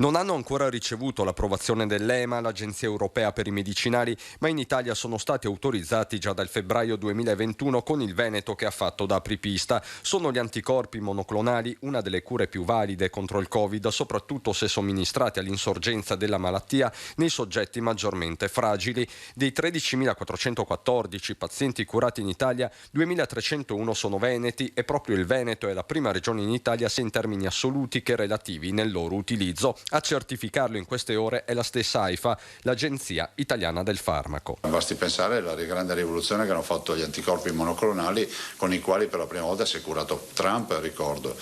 Non hanno ancora ricevuto l'approvazione dell'EMA, l'Agenzia Europea per i Medicinali, ma in Italia sono stati autorizzati già dal febbraio 2021 con il Veneto che ha fatto da apripista. Sono gli anticorpi monoclonali, una delle cure più valide contro il Covid, soprattutto se somministrati all'insorgenza della malattia nei soggetti maggiormente fragili. Dei 13.414 pazienti curati in Italia, 2.301 sono veneti e proprio il Veneto è la prima regione in Italia sia in termini assoluti che relativi nel loro utilizzo. A certificarlo in queste ore è la stessa AIFA, l'Agenzia Italiana del Farmaco. Basti pensare alla grande rivoluzione che hanno fatto gli anticorpi monoclonali con i quali per la prima volta si è curato Trump, ricordo,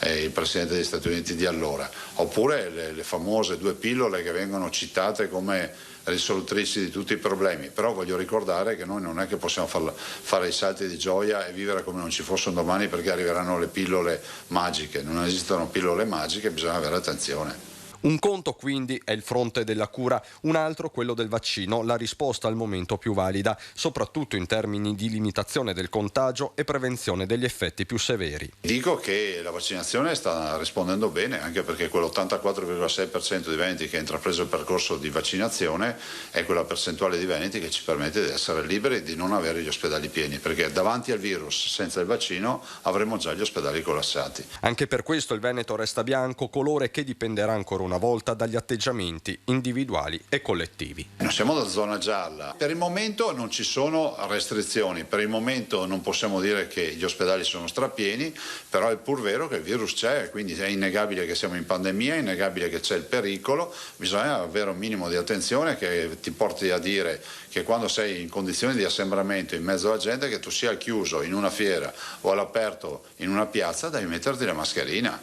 il presidente degli Stati Uniti di allora, oppure le famose 2 pillole che vengono citate come risolutrici di tutti i problemi. Però voglio ricordare che noi non è che possiamo fare i salti di gioia e vivere come non ci fosse un domani perché arriveranno le pillole magiche. Non esistono pillole magiche, bisogna avere attenzione. Un conto quindi è il fronte della cura, un altro quello del vaccino, la risposta al momento più valida, soprattutto in termini di limitazione del contagio e prevenzione degli effetti più severi. Dico che la vaccinazione sta rispondendo bene, anche perché quell'84,6% di veneti che ha intrapreso il percorso di vaccinazione è quella percentuale di veneti che ci permette di essere liberi e di non avere gli ospedali pieni, perché davanti al virus senza il vaccino avremo già gli ospedali collassati. Anche per questo il Veneto resta bianco, colore che dipenderà ancora una volta dagli atteggiamenti individuali e collettivi. Non siamo da zona gialla. Per il momento non ci sono restrizioni, per il momento non possiamo dire che gli ospedali sono strapieni, però è pur vero che il virus c'è, quindi è innegabile che siamo in pandemia, è innegabile che c'è il pericolo, bisogna avere un minimo di attenzione che ti porti a dire che quando sei in condizioni di assembramento in mezzo alla gente, che tu sia al chiuso in una fiera o all'aperto in una piazza, devi metterti la mascherina.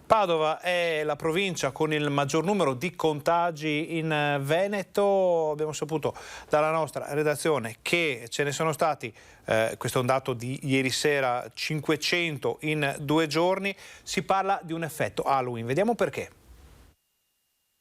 Padova è la provincia con il maggior numero di contagi in Veneto. Abbiamo saputo dalla nostra redazione che ce ne sono stati, questo è un dato di ieri sera, 500 in 2 giorni. Si parla di un effetto Halloween. Vediamo perché.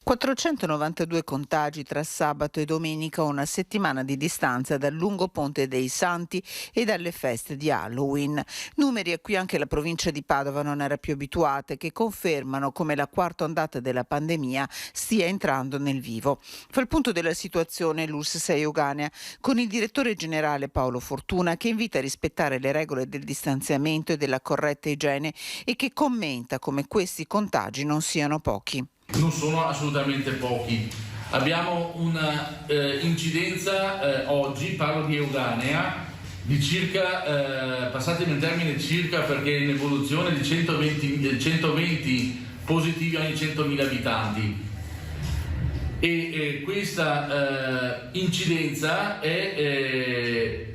492 contagi tra sabato e domenica, una settimana di distanza dal lungo ponte dei Santi e dalle feste di Halloween. Numeri a cui anche la provincia di Padova non era più abituata e che confermano come la quarta ondata della pandemia stia entrando nel vivo. Fa il punto della situazione l'ULSS 6 Euganea con il direttore generale Paolo Fortuna, che invita a rispettare le regole del distanziamento e della corretta igiene e che commenta come questi contagi non siano pochi. Non sono assolutamente pochi. Abbiamo una incidenza oggi, parlo di Euganea, di circa, passatemi il termine circa perché in evoluzione, di 120 positivi ogni 100.000 abitanti. E questa incidenza è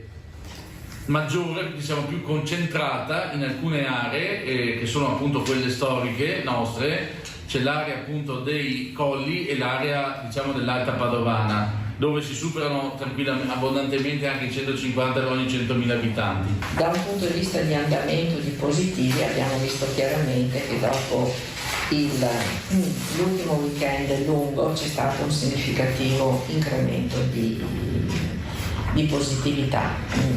maggiore perché siamo più concentrata in alcune aree che sono appunto quelle storiche nostre. C'è l'area appunto dei colli e l'area diciamo dell'Alta Padovana, dove si superano tranquillamente, abbondantemente anche i 150 ogni 100.000 abitanti. Da un punto di vista di andamento di positivi abbiamo visto chiaramente che dopo l'ultimo weekend lungo c'è stato un significativo incremento di positività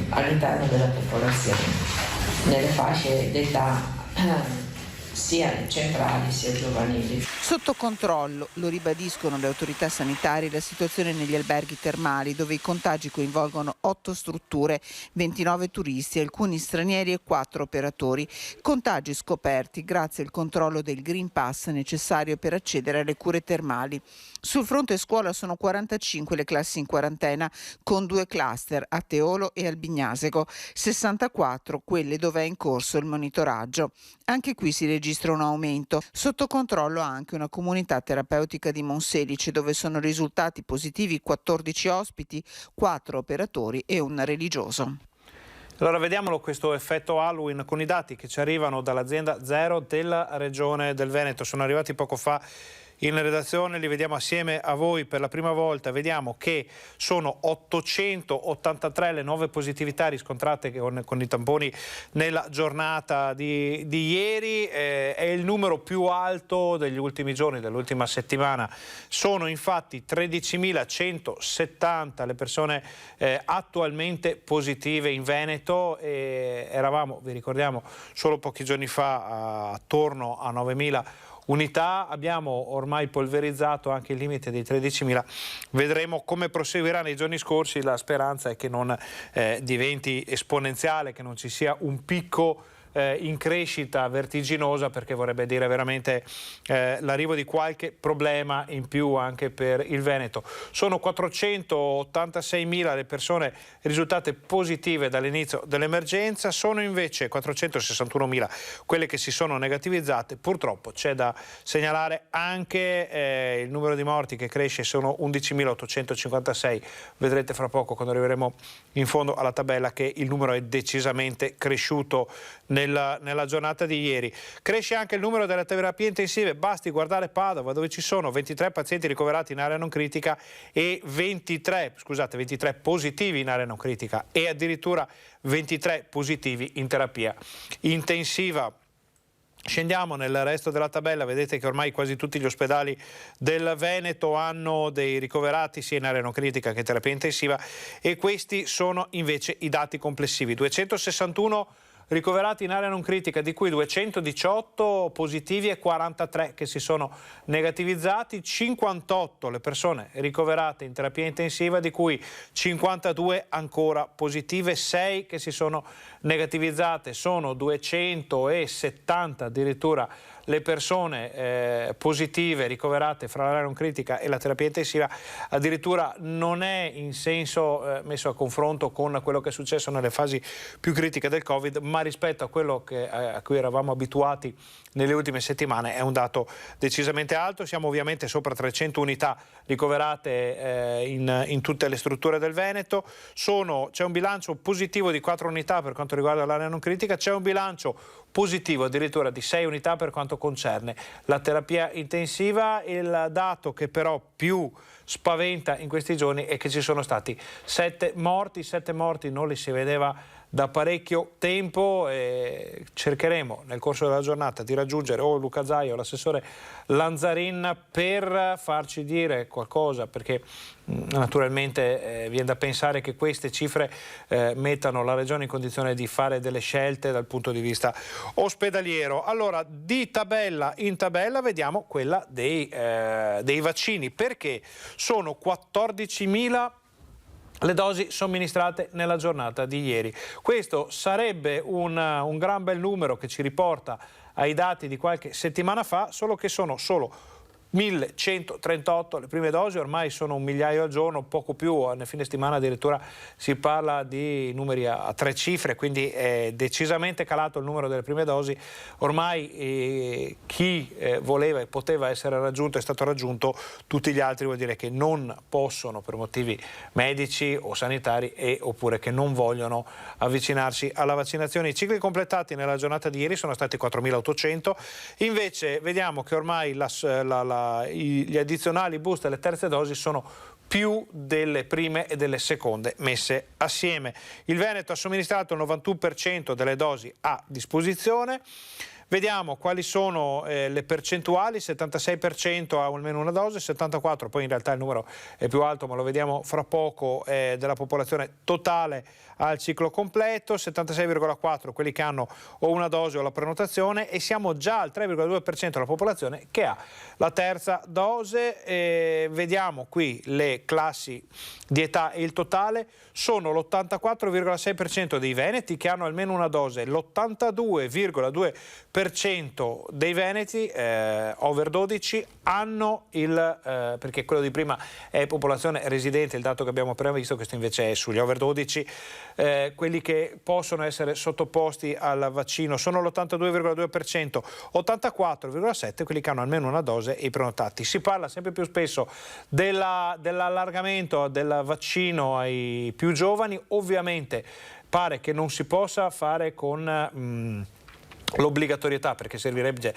all'interno della popolazione, nelle fasce d'età sia centrali sia giovanili. Sotto controllo, lo ribadiscono le autorità sanitarie, la situazione negli alberghi termali dove i contagi coinvolgono 8 strutture, 29 turisti, alcuni stranieri e 4 operatori. Contagi scoperti grazie al controllo del Green Pass necessario per accedere alle cure termali. Sul fronte scuola sono 45 le classi in quarantena con 2 cluster a Teolo e al Bignasego, 64 quelle dove è in corso il monitoraggio. Anche qui si registra un aumento. Sotto controllo anche una comunità terapeutica di Monselice dove sono risultati positivi 14 ospiti, 4 operatori e un religioso. Allora vediamolo questo effetto Halloween con i dati che ci arrivano dall'azienda Zero della Regione del Veneto. Sono arrivati poco fa in redazione, li vediamo assieme a voi per la prima volta. Vediamo che sono 883 le nuove positività riscontrate con i tamponi nella giornata di ieri, è il numero più alto degli ultimi giorni, dell'ultima settimana. Sono infatti 13.170 le persone attualmente positive in Veneto e eravamo, vi ricordiamo, solo pochi giorni fa attorno a 9.000 unità. Abbiamo ormai polverizzato anche il limite dei 13.000, vedremo come proseguirà nei giorni scorsi. La speranza è che non diventi esponenziale, che non ci sia un picco in crescita vertiginosa, perché vorrebbe dire veramente l'arrivo di qualche problema in più anche per il Veneto. Sono 486.000 le persone risultate positive dall'inizio dell'emergenza, sono invece 461.000 quelle che si sono negativizzate. Purtroppo c'è da segnalare anche il numero di morti che cresce, sono 11.856. Vedrete fra poco, quando arriveremo in fondo alla tabella, che il numero è decisamente cresciuto nella giornata di ieri. Cresce anche il numero delle terapie intensive, basti guardare Padova, dove ci sono 23 pazienti ricoverati in area non critica e 23 positivi in area non critica e addirittura 23 positivi in terapia intensiva. Scendiamo nel resto della tabella, vedete che ormai quasi tutti gli ospedali del Veneto hanno dei ricoverati sia in area non critica che in terapia intensiva, e questi sono invece i dati complessivi. 261 ricoverati in area non critica, di cui 218 positivi e 43 che si sono negativizzati, 58 le persone ricoverate in terapia intensiva, di cui 52 ancora positive, 6 che si sono negativizzate. Sono 270 addirittura le persone positive ricoverate fra l'area non critica e la terapia intensiva. Addirittura non è in senso messo a confronto con quello che è successo nelle fasi più critiche del Covid, ma rispetto a quello a cui eravamo abituati nelle ultime settimane è un dato decisamente alto. Siamo ovviamente sopra 300 unità ricoverate in tutte le strutture del Veneto. C'è un bilancio positivo di 4 unità per quanto riguarda l'area non critica, c'è un bilancio positivo addirittura di 6 unità per quanto concerne la terapia intensiva. Il dato che però più spaventa in questi giorni è che ci sono stati 7 morti. 7 morti non li si vedeva da parecchio tempo, e cercheremo nel corso della giornata di raggiungere o Luca Zaia o l'assessore Lanzarin per farci dire qualcosa, perché naturalmente viene da pensare che queste cifre mettano la Regione in condizione di fare delle scelte dal punto di vista ospedaliero. Allora, di tabella in tabella vediamo quella dei vaccini, perché sono 14.000 le dosi somministrate nella giornata di ieri. Questo sarebbe un gran bel numero che ci riporta ai dati di qualche settimana fa, solo che sono solo 1.138 le prime dosi, ormai sono 1 migliaio al giorno, poco più, nel fine settimana addirittura si parla di numeri a 3 cifre, quindi è decisamente calato il numero delle prime dosi. Ormai chi voleva e poteva essere raggiunto è stato raggiunto, tutti gli altri vuol dire che non possono per motivi medici o sanitari oppure che non vogliono avvicinarsi alla vaccinazione. I cicli completati nella giornata di ieri sono stati 4.800, invece vediamo che ormai gli addizionali booster e le terze dosi sono più delle prime e delle seconde messe assieme. Il Veneto ha somministrato il 91% delle dosi a disposizione. Vediamo quali sono le percentuali: 76% ha almeno una dose, 74%, poi in realtà il numero è più alto ma lo vediamo fra poco, della popolazione totale al ciclo completo, 76,4% quelli che hanno o una dose o la prenotazione, e siamo già al 3,2% della popolazione che ha la terza dose. Vediamo qui le classi di età e il totale: sono l'84,6% dei veneti che hanno almeno una dose, l'82,2% dei veneti over 12 hanno perché quello di prima è popolazione residente, il dato che abbiamo appena visto, questo invece è sugli over 12, quelli che possono essere sottoposti al vaccino sono l'82,2%, 84,7% quelli che hanno almeno una dose e i prenotati. Si parla sempre più spesso dell'allargamento del vaccino ai più giovani, ovviamente pare che non si possa fare con l'obbligatorietà, perché servirebbe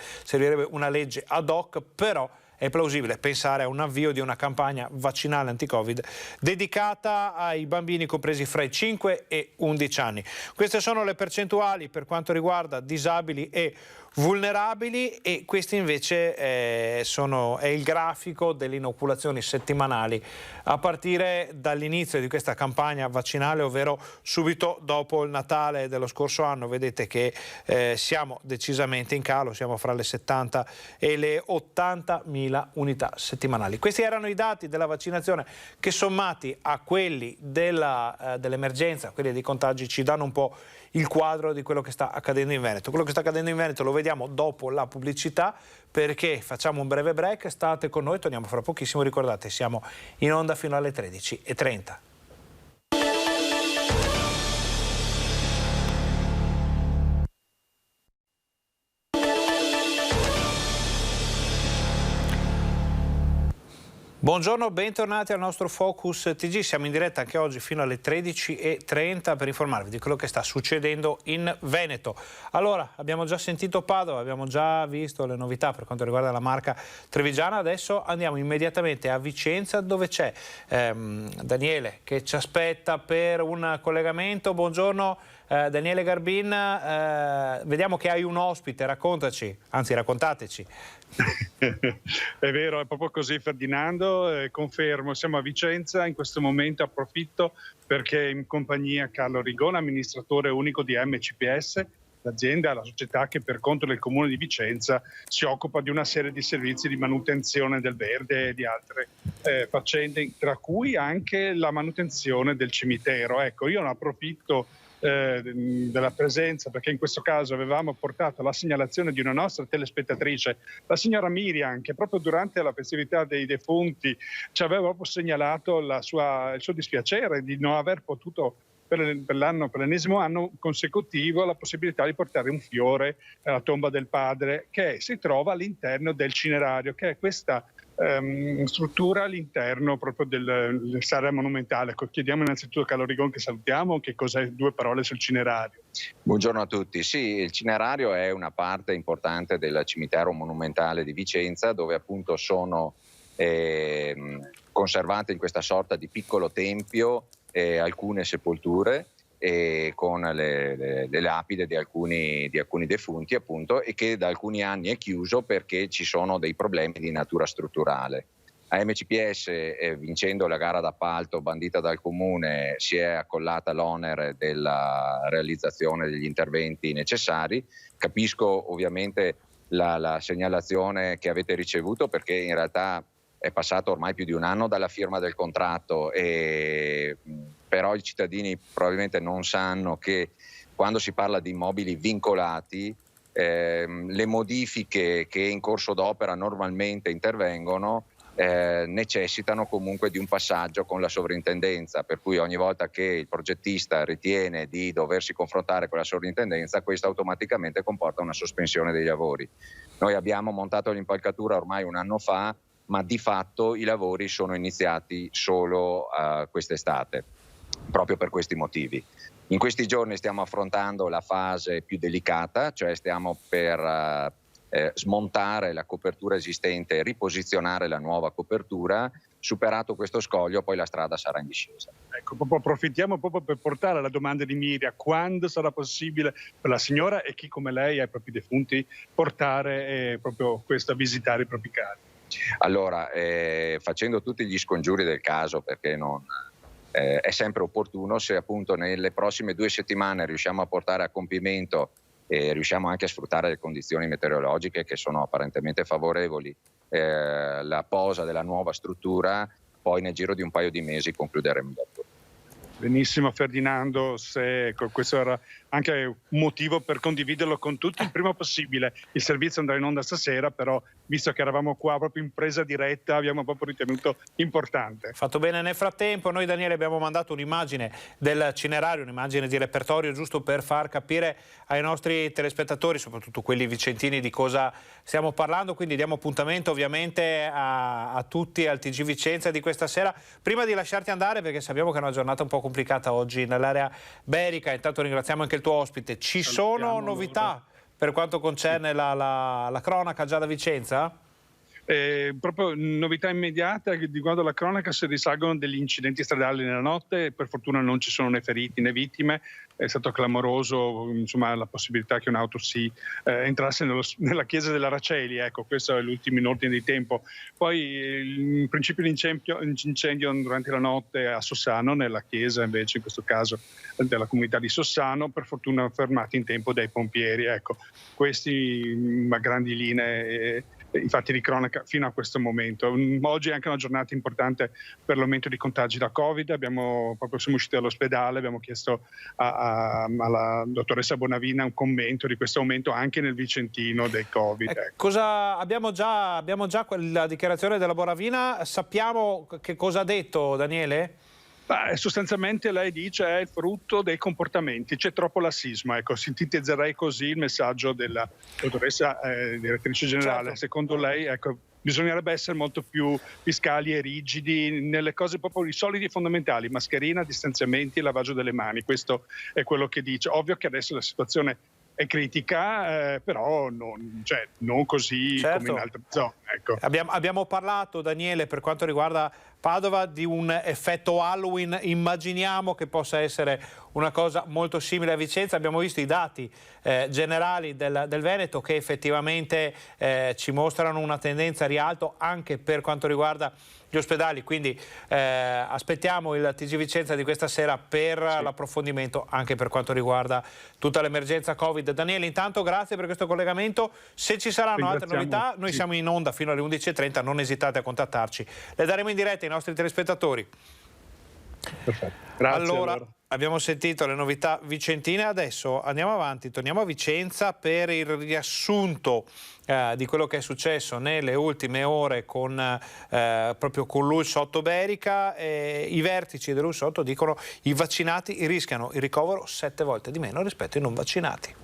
una legge ad hoc, però è plausibile pensare a un avvio di una campagna vaccinale anti-Covid dedicata ai bambini compresi fra i 5 e 11 anni. Queste sono le percentuali per quanto riguarda disabili e vulnerabili, e questo invece è il grafico delle inoculazioni settimanali a partire dall'inizio di questa campagna vaccinale, ovvero subito dopo il Natale dello scorso anno. Vedete che siamo decisamente in calo, siamo fra le 70 e le 80.000 unità settimanali. Questi erano i dati della vaccinazione che, sommati a quelli dell'emergenza, quelli dei contagi, ci danno un po' il quadro di quello che sta accadendo in Veneto. Quello che sta accadendo in Veneto lo vediamo dopo la pubblicità, perché facciamo un breve break, state con noi, torniamo fra pochissimo, ricordate siamo in onda fino alle 13:30. Buongiorno, bentornati al nostro Focus TG. Siamo in diretta anche oggi fino alle 13:30 per informarvi di quello che sta succedendo in Veneto. Allora, abbiamo già sentito Padova, abbiamo già visto le novità per quanto riguarda la Marca trevigiana. Adesso andiamo immediatamente a Vicenza, dove c'è Daniele che ci aspetta per un collegamento. Buongiorno Daniele Garbin, vediamo che hai un ospite, raccontaci, anzi raccontateci. È vero, è proprio così Ferdinando, confermo, siamo a Vicenza, in questo momento approfitto perché in compagnia Carlo Rigona, amministratore unico di MCPS, l'azienda, la società che per conto del Comune di Vicenza si occupa di una serie di servizi di manutenzione del verde e di altre faccende, tra cui anche la manutenzione del cimitero. Ecco, io ne approfitto della presenza, perché in questo caso avevamo portato la segnalazione di una nostra telespettatrice, la signora Miriam, che proprio durante la festività dei defunti ci aveva proprio segnalato il suo dispiacere di non aver potuto per l'ennesimo anno consecutivo la possibilità di portare un fiore alla tomba del padre, che si trova all'interno del cinerario, che è questa struttura all'interno proprio dell'area monumentale. Chiediamo innanzitutto a Carlo Rigon, che salutiamo, che cos'è, 2 parole sul cinerario. Buongiorno a tutti. Sì, il cinerario è una parte importante del cimitero monumentale di Vicenza, dove appunto sono conservate in questa sorta di piccolo tempio alcune sepolture con le lapide di alcuni defunti, appunto, e che da alcuni anni è chiuso perché ci sono dei problemi di natura strutturale. A MCPS, vincendo la gara d'appalto bandita dal Comune, si è accollata l'onere della realizzazione degli interventi necessari. Capisco ovviamente la segnalazione che avete ricevuto, perché in realtà è passato ormai più di un anno dalla firma del contratto, però i cittadini probabilmente non sanno che quando si parla di immobili vincolati le modifiche che in corso d'opera normalmente intervengono necessitano comunque di un passaggio con la sovrintendenza, per cui ogni volta che il progettista ritiene di doversi confrontare con la sovrintendenza, questo automaticamente comporta una sospensione dei lavori. Noi abbiamo montato l'impalcatura ormai un anno fa, ma di fatto i lavori sono iniziati solo quest'estate, proprio per questi motivi. In questi giorni stiamo affrontando la fase più delicata, cioè stiamo per smontare la copertura esistente e riposizionare la nuova copertura. Superato questo scoglio, poi la strada sarà in discesa. Ecco, approfittiamo proprio per portare la domanda di Miria: quando sarà possibile per la signora e chi come lei, ai propri defunti, portare proprio questo a visitare i propri cari? Allora, facendo tutti gli scongiuri del caso, perché non è sempre opportuno, se appunto nelle prossime 2 settimane riusciamo a portare a compimento e riusciamo anche a sfruttare le condizioni meteorologiche che sono apparentemente favorevoli, la posa della nuova struttura, poi nel giro di un paio di mesi concluderemo il lavoro. Benissimo Ferdinando, questo era anche un motivo per condividerlo con tutti il prima possibile. Il servizio andrà in onda stasera, però visto che eravamo qua proprio in presa diretta abbiamo proprio ritenuto importante. Fatto bene nel frattempo. Noi, Daniele, abbiamo mandato un'immagine del cinerario, un'immagine di repertorio, giusto per far capire ai nostri telespettatori, soprattutto quelli vicentini, di cosa stiamo parlando. Quindi diamo appuntamento ovviamente a tutti al TG Vicenza di questa sera. Prima di lasciarti andare, perché sappiamo che è una giornata un po' complicata oggi nell'area berica, intanto ringraziamo anche il tuo ospite. Ci sono novità per quanto concerne la cronaca già da Vicenza? Proprio novità immediata riguardo alla cronaca: si risalgono degli incidenti stradali nella notte, per fortuna non ci sono né feriti né vittime. È stato clamoroso, insomma, la possibilità che un'auto entrasse nella chiesa dell'Araceli, ecco, questo è l'ultimo in ordine di tempo. Poi il principio di incendio durante la notte a Sossano, nella chiesa invece in questo caso della comunità di Sossano, per fortuna fermati in tempo dai pompieri, ecco. Questi a grandi linee i fatti di cronaca fino a questo momento. Oggi è anche una giornata importante per l'aumento di contagi da Covid. Siamo usciti dall'ospedale, abbiamo chiesto alla dottoressa Bonavina un commento di questo aumento anche nel Vicentino del Covid. Abbiamo già la dichiarazione della Bonavina, sappiamo che cosa ha detto, Daniele? Sostanzialmente lei dice è il frutto dei comportamenti, c'è troppo lassismo, ecco, sintetizzerei così il messaggio della dottoressa direttrice generale. Certo. Secondo lei, ecco, bisognerebbe essere molto più fiscali e rigidi nelle cose proprio i solidi fondamentali: mascherina, distanziamenti e lavaggio delle mani. Questo è quello che dice. Ovvio che adesso la situazione è critica, però non così, certo, come in altre zone. Ecco. Abbiamo parlato, Daniele, per quanto riguarda Padova, di un effetto Halloween. Immaginiamo che possa essere una cosa molto simile a Vicenza. Abbiamo visto i dati generali del Veneto che effettivamente ci mostrano una tendenza a rialto anche per quanto riguarda gli ospedali, quindi aspettiamo il TG Vicenza di questa sera per l'approfondimento anche per quanto riguarda tutta l'emergenza Covid. Daniele, intanto grazie per questo collegamento. Se ci saranno altre novità, noi siamo in onda fino alle 11:30, non esitate a contattarci, le daremo in diretta ai nostri telespettatori. Perfetto. Grazie. Allora, abbiamo sentito le novità vicentine, adesso andiamo avanti, torniamo a Vicenza per il riassunto di quello che è successo nelle ultime ore proprio con l'ULSS 8 Berica. I vertici dell'ULSS 8 dicono i vaccinati rischiano il ricovero 7 volte di meno rispetto ai non vaccinati.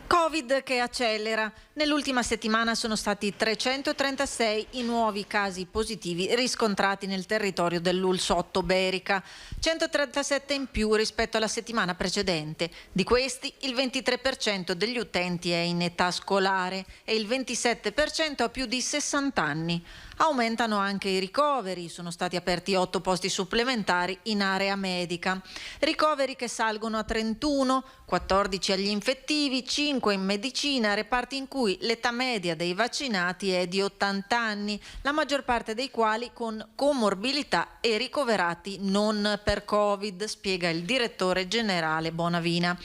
Covid che accelera. Nell'ultima settimana sono stati 336 i nuovi casi positivi riscontrati nel territorio dell'ULSS 8 Berica, 137 in più rispetto alla settimana precedente. Di questi il 23% degli utenti è in età scolare e il 27% ha più di 60 anni. Aumentano anche i ricoveri, sono stati aperti 8 posti supplementari in area medica. Ricoveri che salgono a 31, 14 agli infettivi, 5 in medicina, reparti in cui l'età media dei vaccinati è di 80 anni, la maggior parte dei quali con comorbilità e ricoverati non per Covid, spiega il direttore generale Bonavina.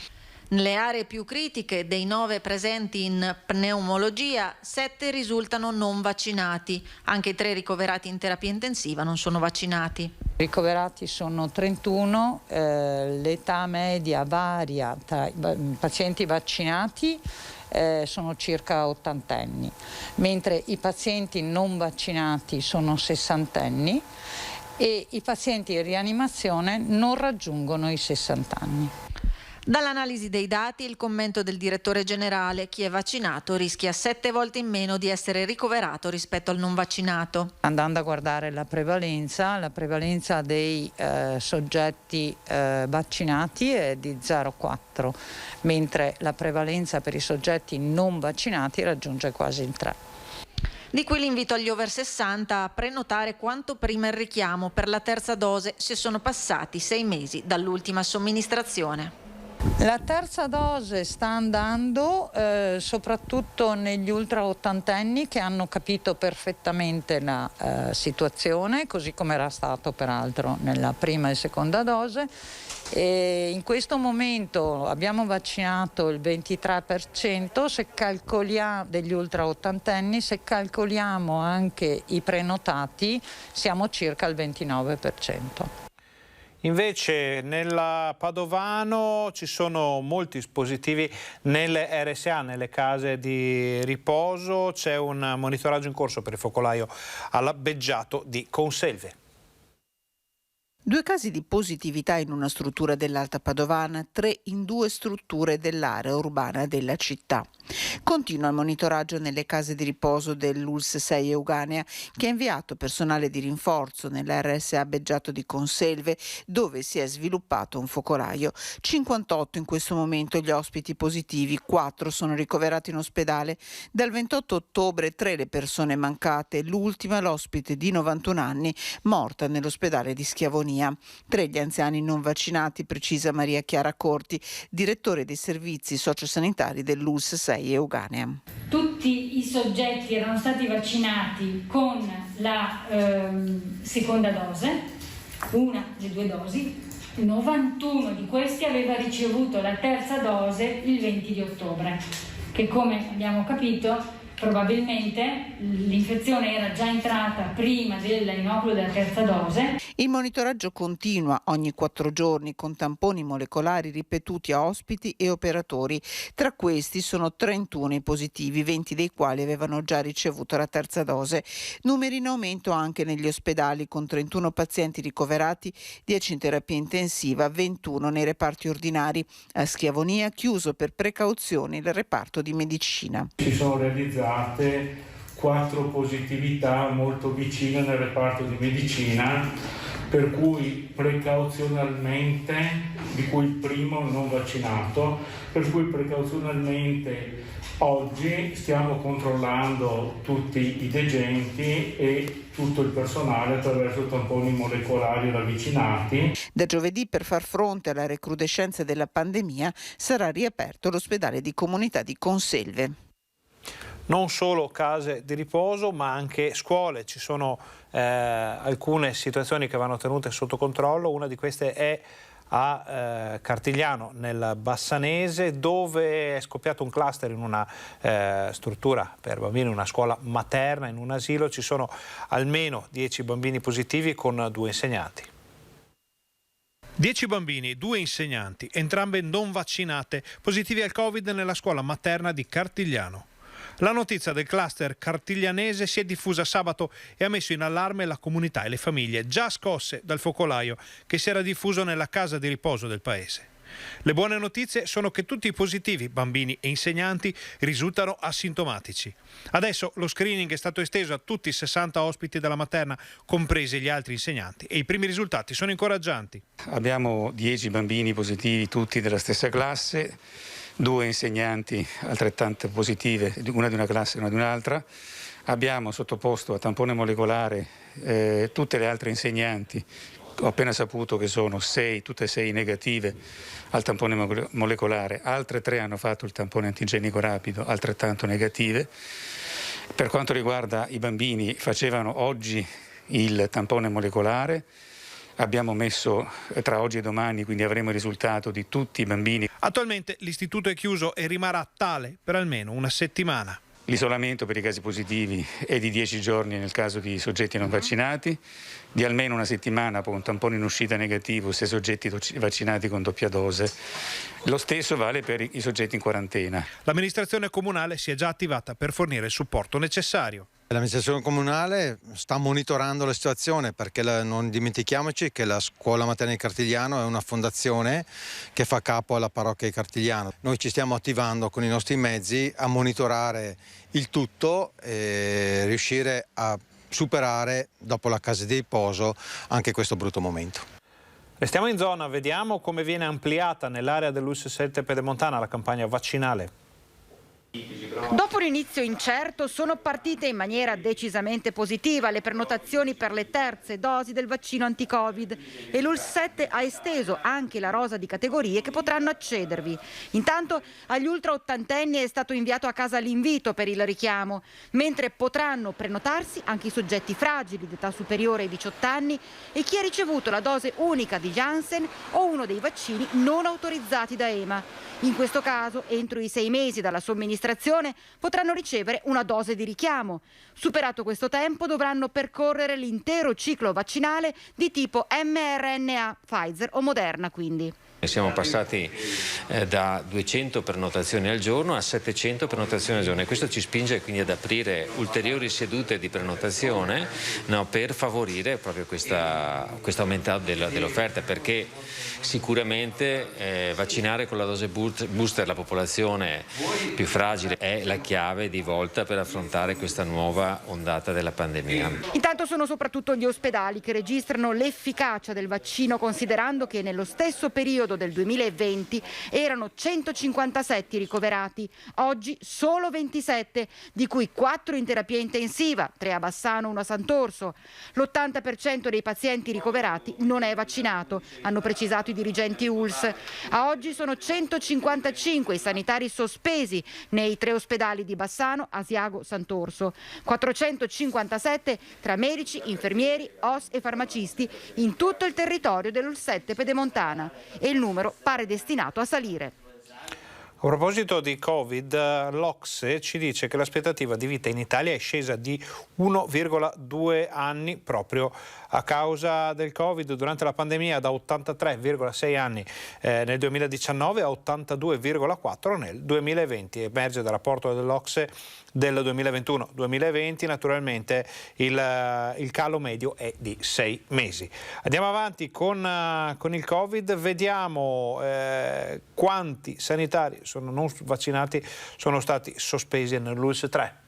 Nelle aree più critiche, dei 9 presenti in pneumologia, 7 risultano non vaccinati. Anche i 3 ricoverati in terapia intensiva non sono vaccinati. Ricoverati sono 31, l'età media varia tra i pazienti vaccinati sono circa 80enni, mentre i pazienti non vaccinati sono 60enni e i pazienti in rianimazione non raggiungono i 60 anni. Dall'analisi dei dati il commento del direttore generale: chi è vaccinato rischia 7 volte in meno di essere ricoverato rispetto al non vaccinato. Andando a guardare la prevalenza dei soggetti vaccinati è di 0,4, mentre la prevalenza per i soggetti non vaccinati raggiunge quasi il 3. Di qui l'invito agli over 60 a prenotare quanto prima il richiamo per la terza dose se sono passati 6 mesi dall'ultima somministrazione. La terza dose sta andando soprattutto negli ultra ottantenni che hanno capito perfettamente la situazione, così come era stato peraltro nella prima e seconda dose. E in questo momento abbiamo vaccinato il 23% se calcoliamo degli ultra ottantenni, se calcoliamo anche i prenotati siamo circa al 29%. Invece nella Padovano ci sono molti dispositivi nelle RSA, nelle case di riposo. C'è un monitoraggio in corso per il focolaio all'Abbeggiato di Conselve. 2 casi di positività in una struttura dell'Alta Padovana, 3 in 2 strutture dell'area urbana della città. Continua il monitoraggio nelle case di riposo dell'ULSS 6 Euganea, che ha inviato personale di rinforzo nell'RSA Abbeggiato di Conselve, dove si è sviluppato un focolaio. 58 in questo momento gli ospiti positivi, 4 sono ricoverati in ospedale. Dal 28 ottobre 3 le persone mancate, l'ultima l'ospite di 91 anni morta nell'ospedale di Schiavonia. 3 gli anziani non vaccinati, precisa Maria Chiara Corti, direttore dei servizi sociosanitari dell'ULSS 6 Euganea. Tutti i soggetti erano stati vaccinati con la seconda dose, una delle 2 dosi, 91 di questi aveva ricevuto la terza dose il 20 di ottobre, che come abbiamo capito probabilmente l'infezione era già entrata prima dell'inoculo della terza dose. Il monitoraggio continua ogni 4 giorni con tamponi molecolari ripetuti a ospiti e operatori. Tra questi sono 31 i positivi, 20 dei quali avevano già ricevuto la terza dose. Numeri in aumento anche negli ospedali, con 31 pazienti ricoverati, 10 in terapia intensiva, 21 nei reparti ordinari. A Schiavonia chiuso per precauzioni il reparto di medicina. Si sono realizzate 4 positività molto vicine nel reparto di medicina, per cui precauzionalmente, di cui il primo non vaccinato, per cui precauzionalmente oggi stiamo controllando tutti i degenti e tutto il personale attraverso tamponi molecolari ravvicinati. Da giovedì, per far fronte alla recrudescenza della pandemia, sarà riaperto l'ospedale di comunità di Conselve. Non solo case di riposo, ma anche scuole. Ci sono alcune situazioni che vanno tenute sotto controllo. Una di queste è a Cartigliano, nel Bassanese, dove è scoppiato un cluster in una struttura per bambini, una scuola materna, in un asilo. Ci sono almeno 10 bambini positivi con 2 insegnanti. 10 bambini, 2 insegnanti, entrambe non vaccinate, positivi al Covid nella scuola materna di Cartigliano. La notizia del cluster cartiglianese si è diffusa sabato e ha messo in allarme la comunità e le famiglie, già scosse dal focolaio che si era diffuso nella casa di riposo del paese. Le buone notizie sono che tutti i positivi, bambini e insegnanti, risultano asintomatici. Adesso lo screening è stato esteso a tutti i 60 ospiti della materna, compresi gli altri insegnanti, e i primi risultati sono incoraggianti. Abbiamo 10 bambini positivi, tutti della stessa classe, 2 insegnanti altrettanto positive, una di una classe e una di un'altra. Abbiamo sottoposto a tampone molecolare tutte le altre insegnanti. Ho appena saputo che sono 6, tutte e 6 negative al tampone molecolare, altre 3 hanno fatto il tampone antigenico rapido, altrettanto negative. Per quanto riguarda i bambini, facevano oggi il tampone molecolare, abbiamo messo tra oggi e domani, quindi avremo il risultato di tutti i bambini. Attualmente l'istituto è chiuso e rimarrà tale per almeno una settimana. L'isolamento per i casi positivi è di 10 giorni nel caso di soggetti non vaccinati, di almeno una settimana con un tampone in uscita negativo se soggetti vaccinati con doppia dose. Lo stesso vale per i soggetti in quarantena. L'amministrazione comunale si è già attivata per fornire il supporto necessario. L'amministrazione comunale sta monitorando la situazione perché non dimentichiamoci che la scuola materna di Cartigliano è una fondazione che fa capo alla parrocchia di Cartigliano. Noi ci stiamo attivando con i nostri mezzi a monitorare il tutto e riuscire a superare dopo la casa di riposo anche questo brutto momento. Restiamo in zona, vediamo come viene ampliata nell'area dell'ULSS 7 Pedemontana la campagna vaccinale. Dopo un inizio incerto sono partite in maniera decisamente positiva le prenotazioni per le terze dosi del vaccino anti-Covid e l'ULSS 7 ha esteso anche la rosa di categorie che potranno accedervi. Intanto agli ultra ottantenni è stato inviato a casa l'invito per il richiamo, mentre potranno prenotarsi anche i soggetti fragili di età superiore ai 18 anni e chi ha ricevuto la dose unica di Janssen o uno dei vaccini non autorizzati da EMA. In questo caso, entro i 6 mesi dalla somministrazione, potranno ricevere una dose di richiamo. Superato questo tempo, dovranno percorrere l'intero ciclo vaccinale di tipo mRNA, Pfizer o Moderna quindi. Siamo passati da 200 prenotazioni al giorno a 700 prenotazioni al giorno e questo ci spinge quindi ad aprire ulteriori sedute di prenotazione per favorire proprio questo aumento dell'offerta, perché sicuramente vaccinare con la dose booster la popolazione più fragile è la chiave di volta per affrontare questa nuova ondata della pandemia. Intanto sono soprattutto gli ospedali che registrano l'efficacia del vaccino, considerando che nello stesso periodo del 2020 erano 157 ricoverati, oggi solo 27, di cui 4 in terapia intensiva, 3 a Bassano, 1 a Sant'Orso. L'80% dei pazienti ricoverati non è vaccinato, hanno precisato i dirigenti ULSS. A oggi sono 155 i sanitari sospesi nei 3 ospedali di Bassano, Asiago, Sant'Orso. 457 tra medici, infermieri, OS e farmacisti in tutto il territorio dell'ULSS 7 Pedemontana e il numero pare destinato a salire. A proposito di Covid, l'Ocse ci dice che l'aspettativa di vita in Italia è scesa di 1,2 anni proprio a causa del Covid durante la pandemia, da 83,6 anni nel 2019 a 82,4 nel 2020. Emerge dal rapporto dell'Ocse del 2021-2020, naturalmente il calo medio è di 6 mesi. Andiamo avanti con il Covid, vediamo quanti sanitari sono non vaccinati sono stati sospesi nell'ULSS 3.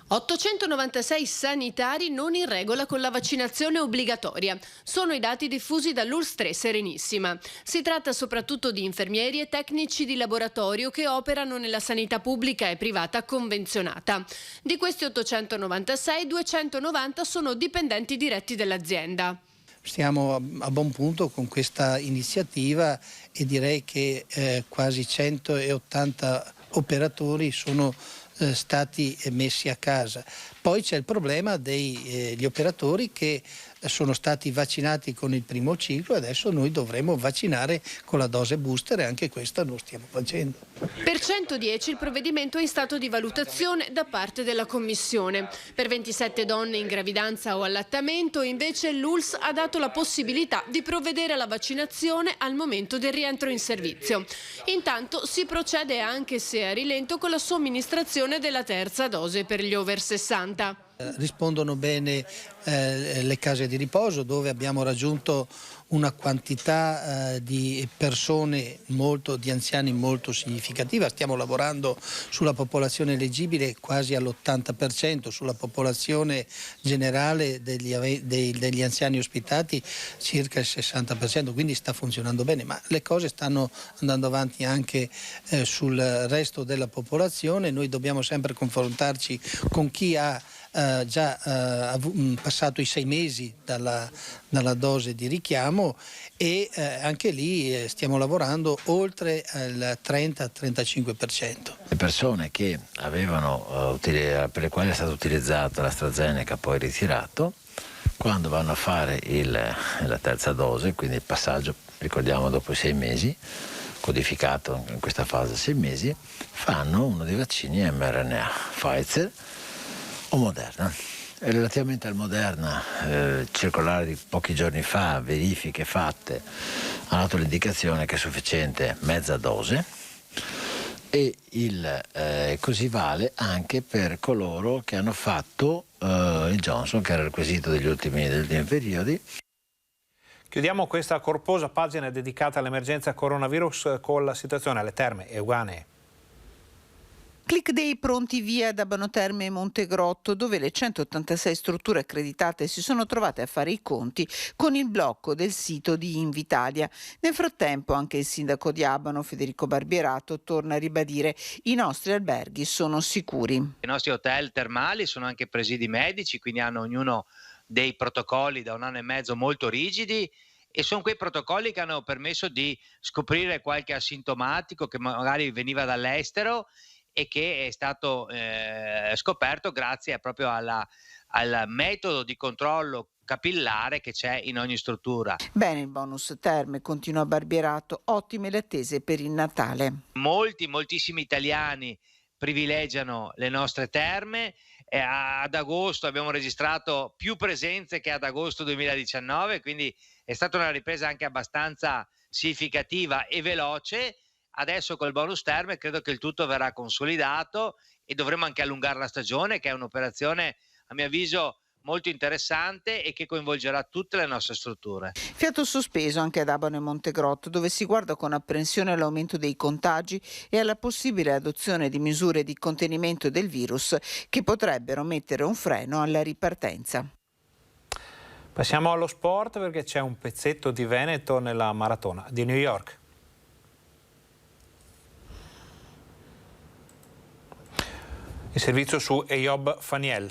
896 sanitari non in regola con la vaccinazione obbligatoria. Sono i dati diffusi dall'ULSS 3 Serenissima. Si tratta soprattutto di infermieri e tecnici di laboratorio che operano nella sanità pubblica e privata convenzionata. Di questi 896, 290 sono dipendenti diretti dell'azienda. Stiamo a buon punto con questa iniziativa e direi che quasi 180 operatori sono stati messi a casa. Poi c'è il problema degli operatori che sono stati vaccinati con il primo ciclo e adesso noi dovremo vaccinare con la dose booster e anche questa lo stiamo facendo. Per 110 il provvedimento è in stato di valutazione da parte della Commissione. Per 27 donne in gravidanza o allattamento invece l'ULSS ha dato la possibilità di provvedere alla vaccinazione al momento del rientro in servizio. Intanto si procede anche se a rilento con la somministrazione della terza dose per gli over 60. Rispondono bene le case di riposo dove abbiamo raggiunto una quantità di persone, di anziani molto significativa. Stiamo lavorando sulla popolazione eleggibile quasi all'80%, sulla popolazione generale degli anziani ospitati circa il 60%, quindi sta funzionando bene, ma le cose stanno andando avanti anche sul resto della popolazione. Noi dobbiamo sempre confrontarci con chi ha già passato i 6 mesi dalla dose di richiamo e anche lì stiamo lavorando oltre il 30-35%. Le persone che avevano per le quali è stata utilizzata l'AstraZeneca poi ritirato quando vanno a fare la terza dose, quindi il passaggio, ricordiamo, dopo i 6 mesi, codificato in questa fase 6 mesi, fanno uno dei vaccini mRNA, Pfizer o Moderna. E relativamente al Moderna, circolare di pochi giorni fa, verifiche fatte, hanno dato l'indicazione che è sufficiente mezza dose, e così vale anche per coloro che hanno fatto il Johnson, che era il requisito degli ultimi periodi. Chiudiamo questa corposa pagina dedicata all'emergenza coronavirus con la situazione alle Terme Euganee. Click Day pronti via ad Abano Terme e Montegrotto, dove le 186 strutture accreditate si sono trovate a fare i conti con il blocco del sito di Invitalia. Nel frattempo anche il sindaco di Abano, Federico Barbierato, torna a ribadire: i nostri alberghi sono sicuri. I nostri hotel termali sono anche presidi medici, quindi hanno ognuno dei protocolli da 1 anno e mezzo molto rigidi, e sono quei protocolli che hanno permesso di scoprire qualche asintomatico che magari veniva dall'estero e che è stato scoperto grazie proprio al metodo di controllo capillare che c'è in ogni struttura. Bene il bonus terme, continua Barbierato, ottime le attese per il Natale. Moltissimi italiani privilegiano le nostre terme. Ad agosto abbiamo registrato più presenze che ad agosto 2019, quindi è stata una ripresa anche abbastanza significativa e veloce. Adesso col bonus terme credo che il tutto verrà consolidato e dovremo anche allungare la stagione, che è un'operazione a mio avviso molto interessante e che coinvolgerà tutte le nostre strutture. Fiato sospeso anche ad Abano e Montegrotto, dove si guarda con apprensione all'aumento dei contagi e alla possibile adozione di misure di contenimento del virus che potrebbero mettere un freno alla ripartenza. Passiamo allo sport, perché c'è un pezzetto di Veneto nella maratona di New York. Il servizio su Eyob Faniel.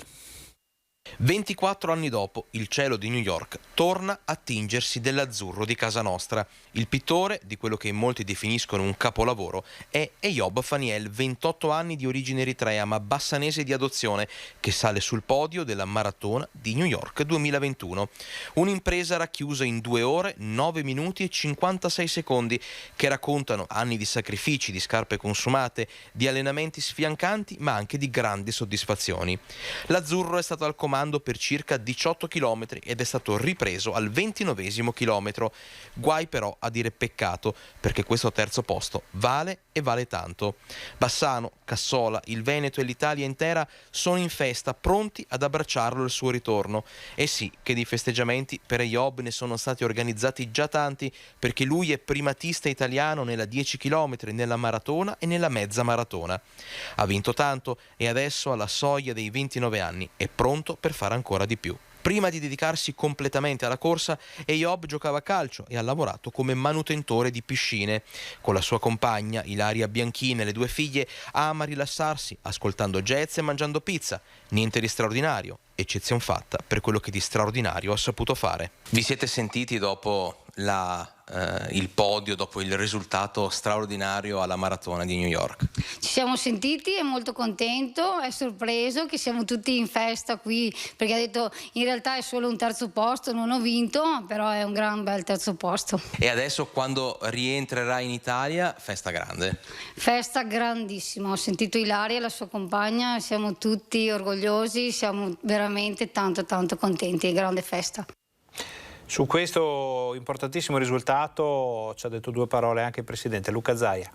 24 anni dopo, il cielo di New York torna a tingersi dell'azzurro di casa nostra. Il pittore di quello che in molti definiscono un capolavoro è Eyob Faniel, 28 anni, di origine eritrea ma bassanese di adozione, che sale sul podio della maratona di New York 2021. Un'impresa racchiusa in 2 ore, 9 minuti e 56 secondi, che raccontano anni di sacrifici, di scarpe consumate, di allenamenti sfiancanti, ma anche di grandi soddisfazioni. L'azzurro è stato al comando per circa 18 km ed è stato ripreso al 29esimo chilometro. Guai però a dire peccato, perché questo terzo posto vale e vale tanto. Bassano, Cassola, il Veneto e l'Italia intera sono in festa, pronti ad abbracciarlo al suo ritorno. E sì, che di festeggiamenti per Eyob ne sono stati organizzati già tanti, perché lui è primatista italiano nella 10 km, nella maratona e nella mezza maratona. Ha vinto tanto e adesso, alla soglia dei 29 anni, è pronto per fare ancora di più. Prima di dedicarsi completamente alla corsa, Eyob giocava a calcio e ha lavorato come manutentore di piscine. Con la sua compagna, Ilaria Bianchini, e le 2 figlie, ama rilassarsi ascoltando jazz e mangiando pizza. Niente di straordinario, eccezion fatta per quello che di straordinario ha saputo fare. Vi siete sentiti dopo il podio, dopo il risultato straordinario alla maratona di New York? Ci siamo sentiti, è molto contento, è sorpreso che siamo tutti in festa qui, perché ha detto in realtà è solo un terzo posto, non ho vinto, però è un gran bel terzo posto. E adesso, quando rientrerà in Italia, festa grande? Festa grandissima, ho sentito Ilaria e la sua compagna, siamo tutti orgogliosi, siamo veramente tanto contenti, grande festa. Su questo importantissimo risultato ci ha detto 2 parole anche il presidente Luca Zaia.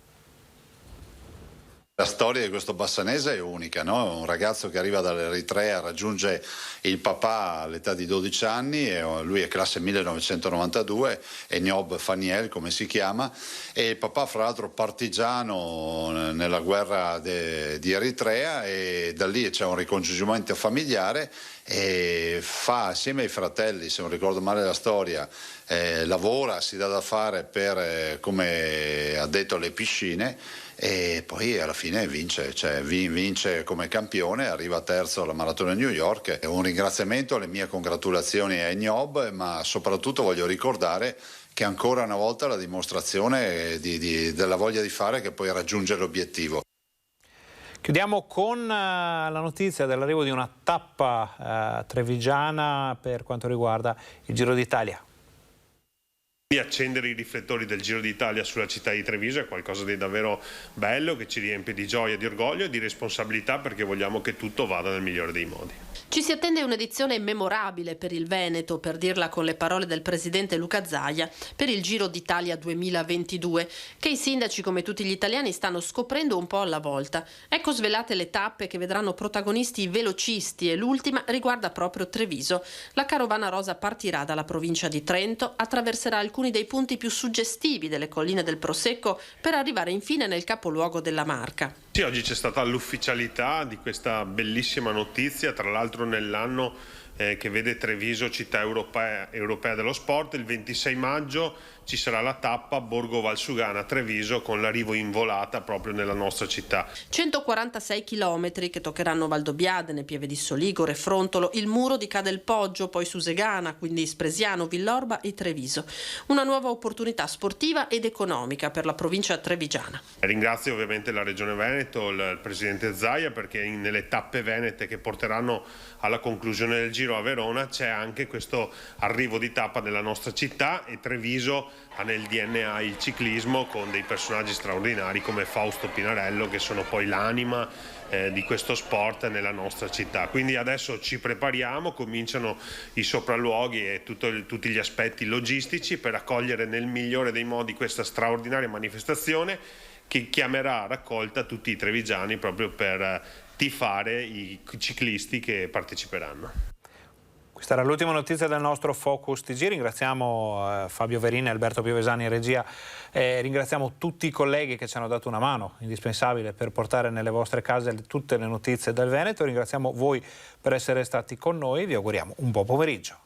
La storia di questo bassanese è unica, no? Un ragazzo che arriva dall'Eritrea, raggiunge il papà all'età di 12 anni, e lui è classe 1992, Eyob Faniel come si chiama, e il papà fra l'altro partigiano nella guerra di Eritrea, e da lì c'è un ricongiungimento familiare e fa assieme ai fratelli, se non ricordo male la storia, lavora, si dà da fare per, come ha detto, le piscine, e poi alla fine vince come campione, arriva terzo alla maratona di New York. Un ringraziamento, le mie congratulazioni a Eyob, ma soprattutto voglio ricordare che ancora una volta la dimostrazione della voglia di fare, che poi raggiunge l'obiettivo. Chiudiamo con la notizia dell'arrivo di una tappa trevigiana per quanto riguarda il Giro d'Italia. Di accendere i riflettori del Giro d'Italia sulla città di Treviso è qualcosa di davvero bello, che ci riempie di gioia, di orgoglio e di responsabilità, perché vogliamo che tutto vada nel migliore dei modi. Ci si attende un'edizione memorabile per il Veneto, per dirla con le parole del presidente Luca Zaia, per il Giro d'Italia 2022, che i sindaci, come tutti gli italiani, stanno scoprendo un po' alla volta. Ecco svelate le tappe che vedranno protagonisti i velocisti, e l'ultima riguarda proprio Treviso. La carovana rosa partirà dalla provincia di Trento, attraverserà alcuni dei punti più suggestivi delle colline del Prosecco per arrivare infine nel capoluogo della Marca. Sì, oggi c'è stata l'ufficialità di questa bellissima notizia, tra l'altro nell'anno che vede Treviso città europea dello sport. Il 26 maggio ci sarà la tappa Borgo Valsugana-Treviso, con l'arrivo in volata proprio nella nostra città. 146 chilometri che toccheranno Valdobbiadene, Pieve di Soligore, Frontolo, il Muro di Cadelpoggio, poi Susegana, quindi Spresiano, Villorba e Treviso. Una nuova opportunità sportiva ed economica per la provincia trevigiana. Ringrazio ovviamente la Regione Veneto, il Presidente Zaia, perché nelle tappe venete che porteranno alla conclusione del Giro a Verona c'è anche questo arrivo di tappa nella nostra città, e Treviso ha nel DNA il ciclismo, con dei personaggi straordinari come Fausto Pinarello, che sono poi l'anima di questo sport nella nostra città. Quindi adesso ci prepariamo, cominciano i sopralluoghi e tutti gli aspetti logistici per accogliere nel migliore dei modi questa straordinaria manifestazione, che chiamerà a raccolta tutti i trevigiani proprio per tifare i ciclisti che parteciperanno. Questa era l'ultima notizia del nostro Focus TG. Ringraziamo Fabio Verini e Alberto Piovesani in regia. Ringraziamo tutti i colleghi che ci hanno dato una mano indispensabile per portare nelle vostre case tutte le notizie del Veneto. Ringraziamo voi per essere stati con noi. Vi auguriamo un buon pomeriggio.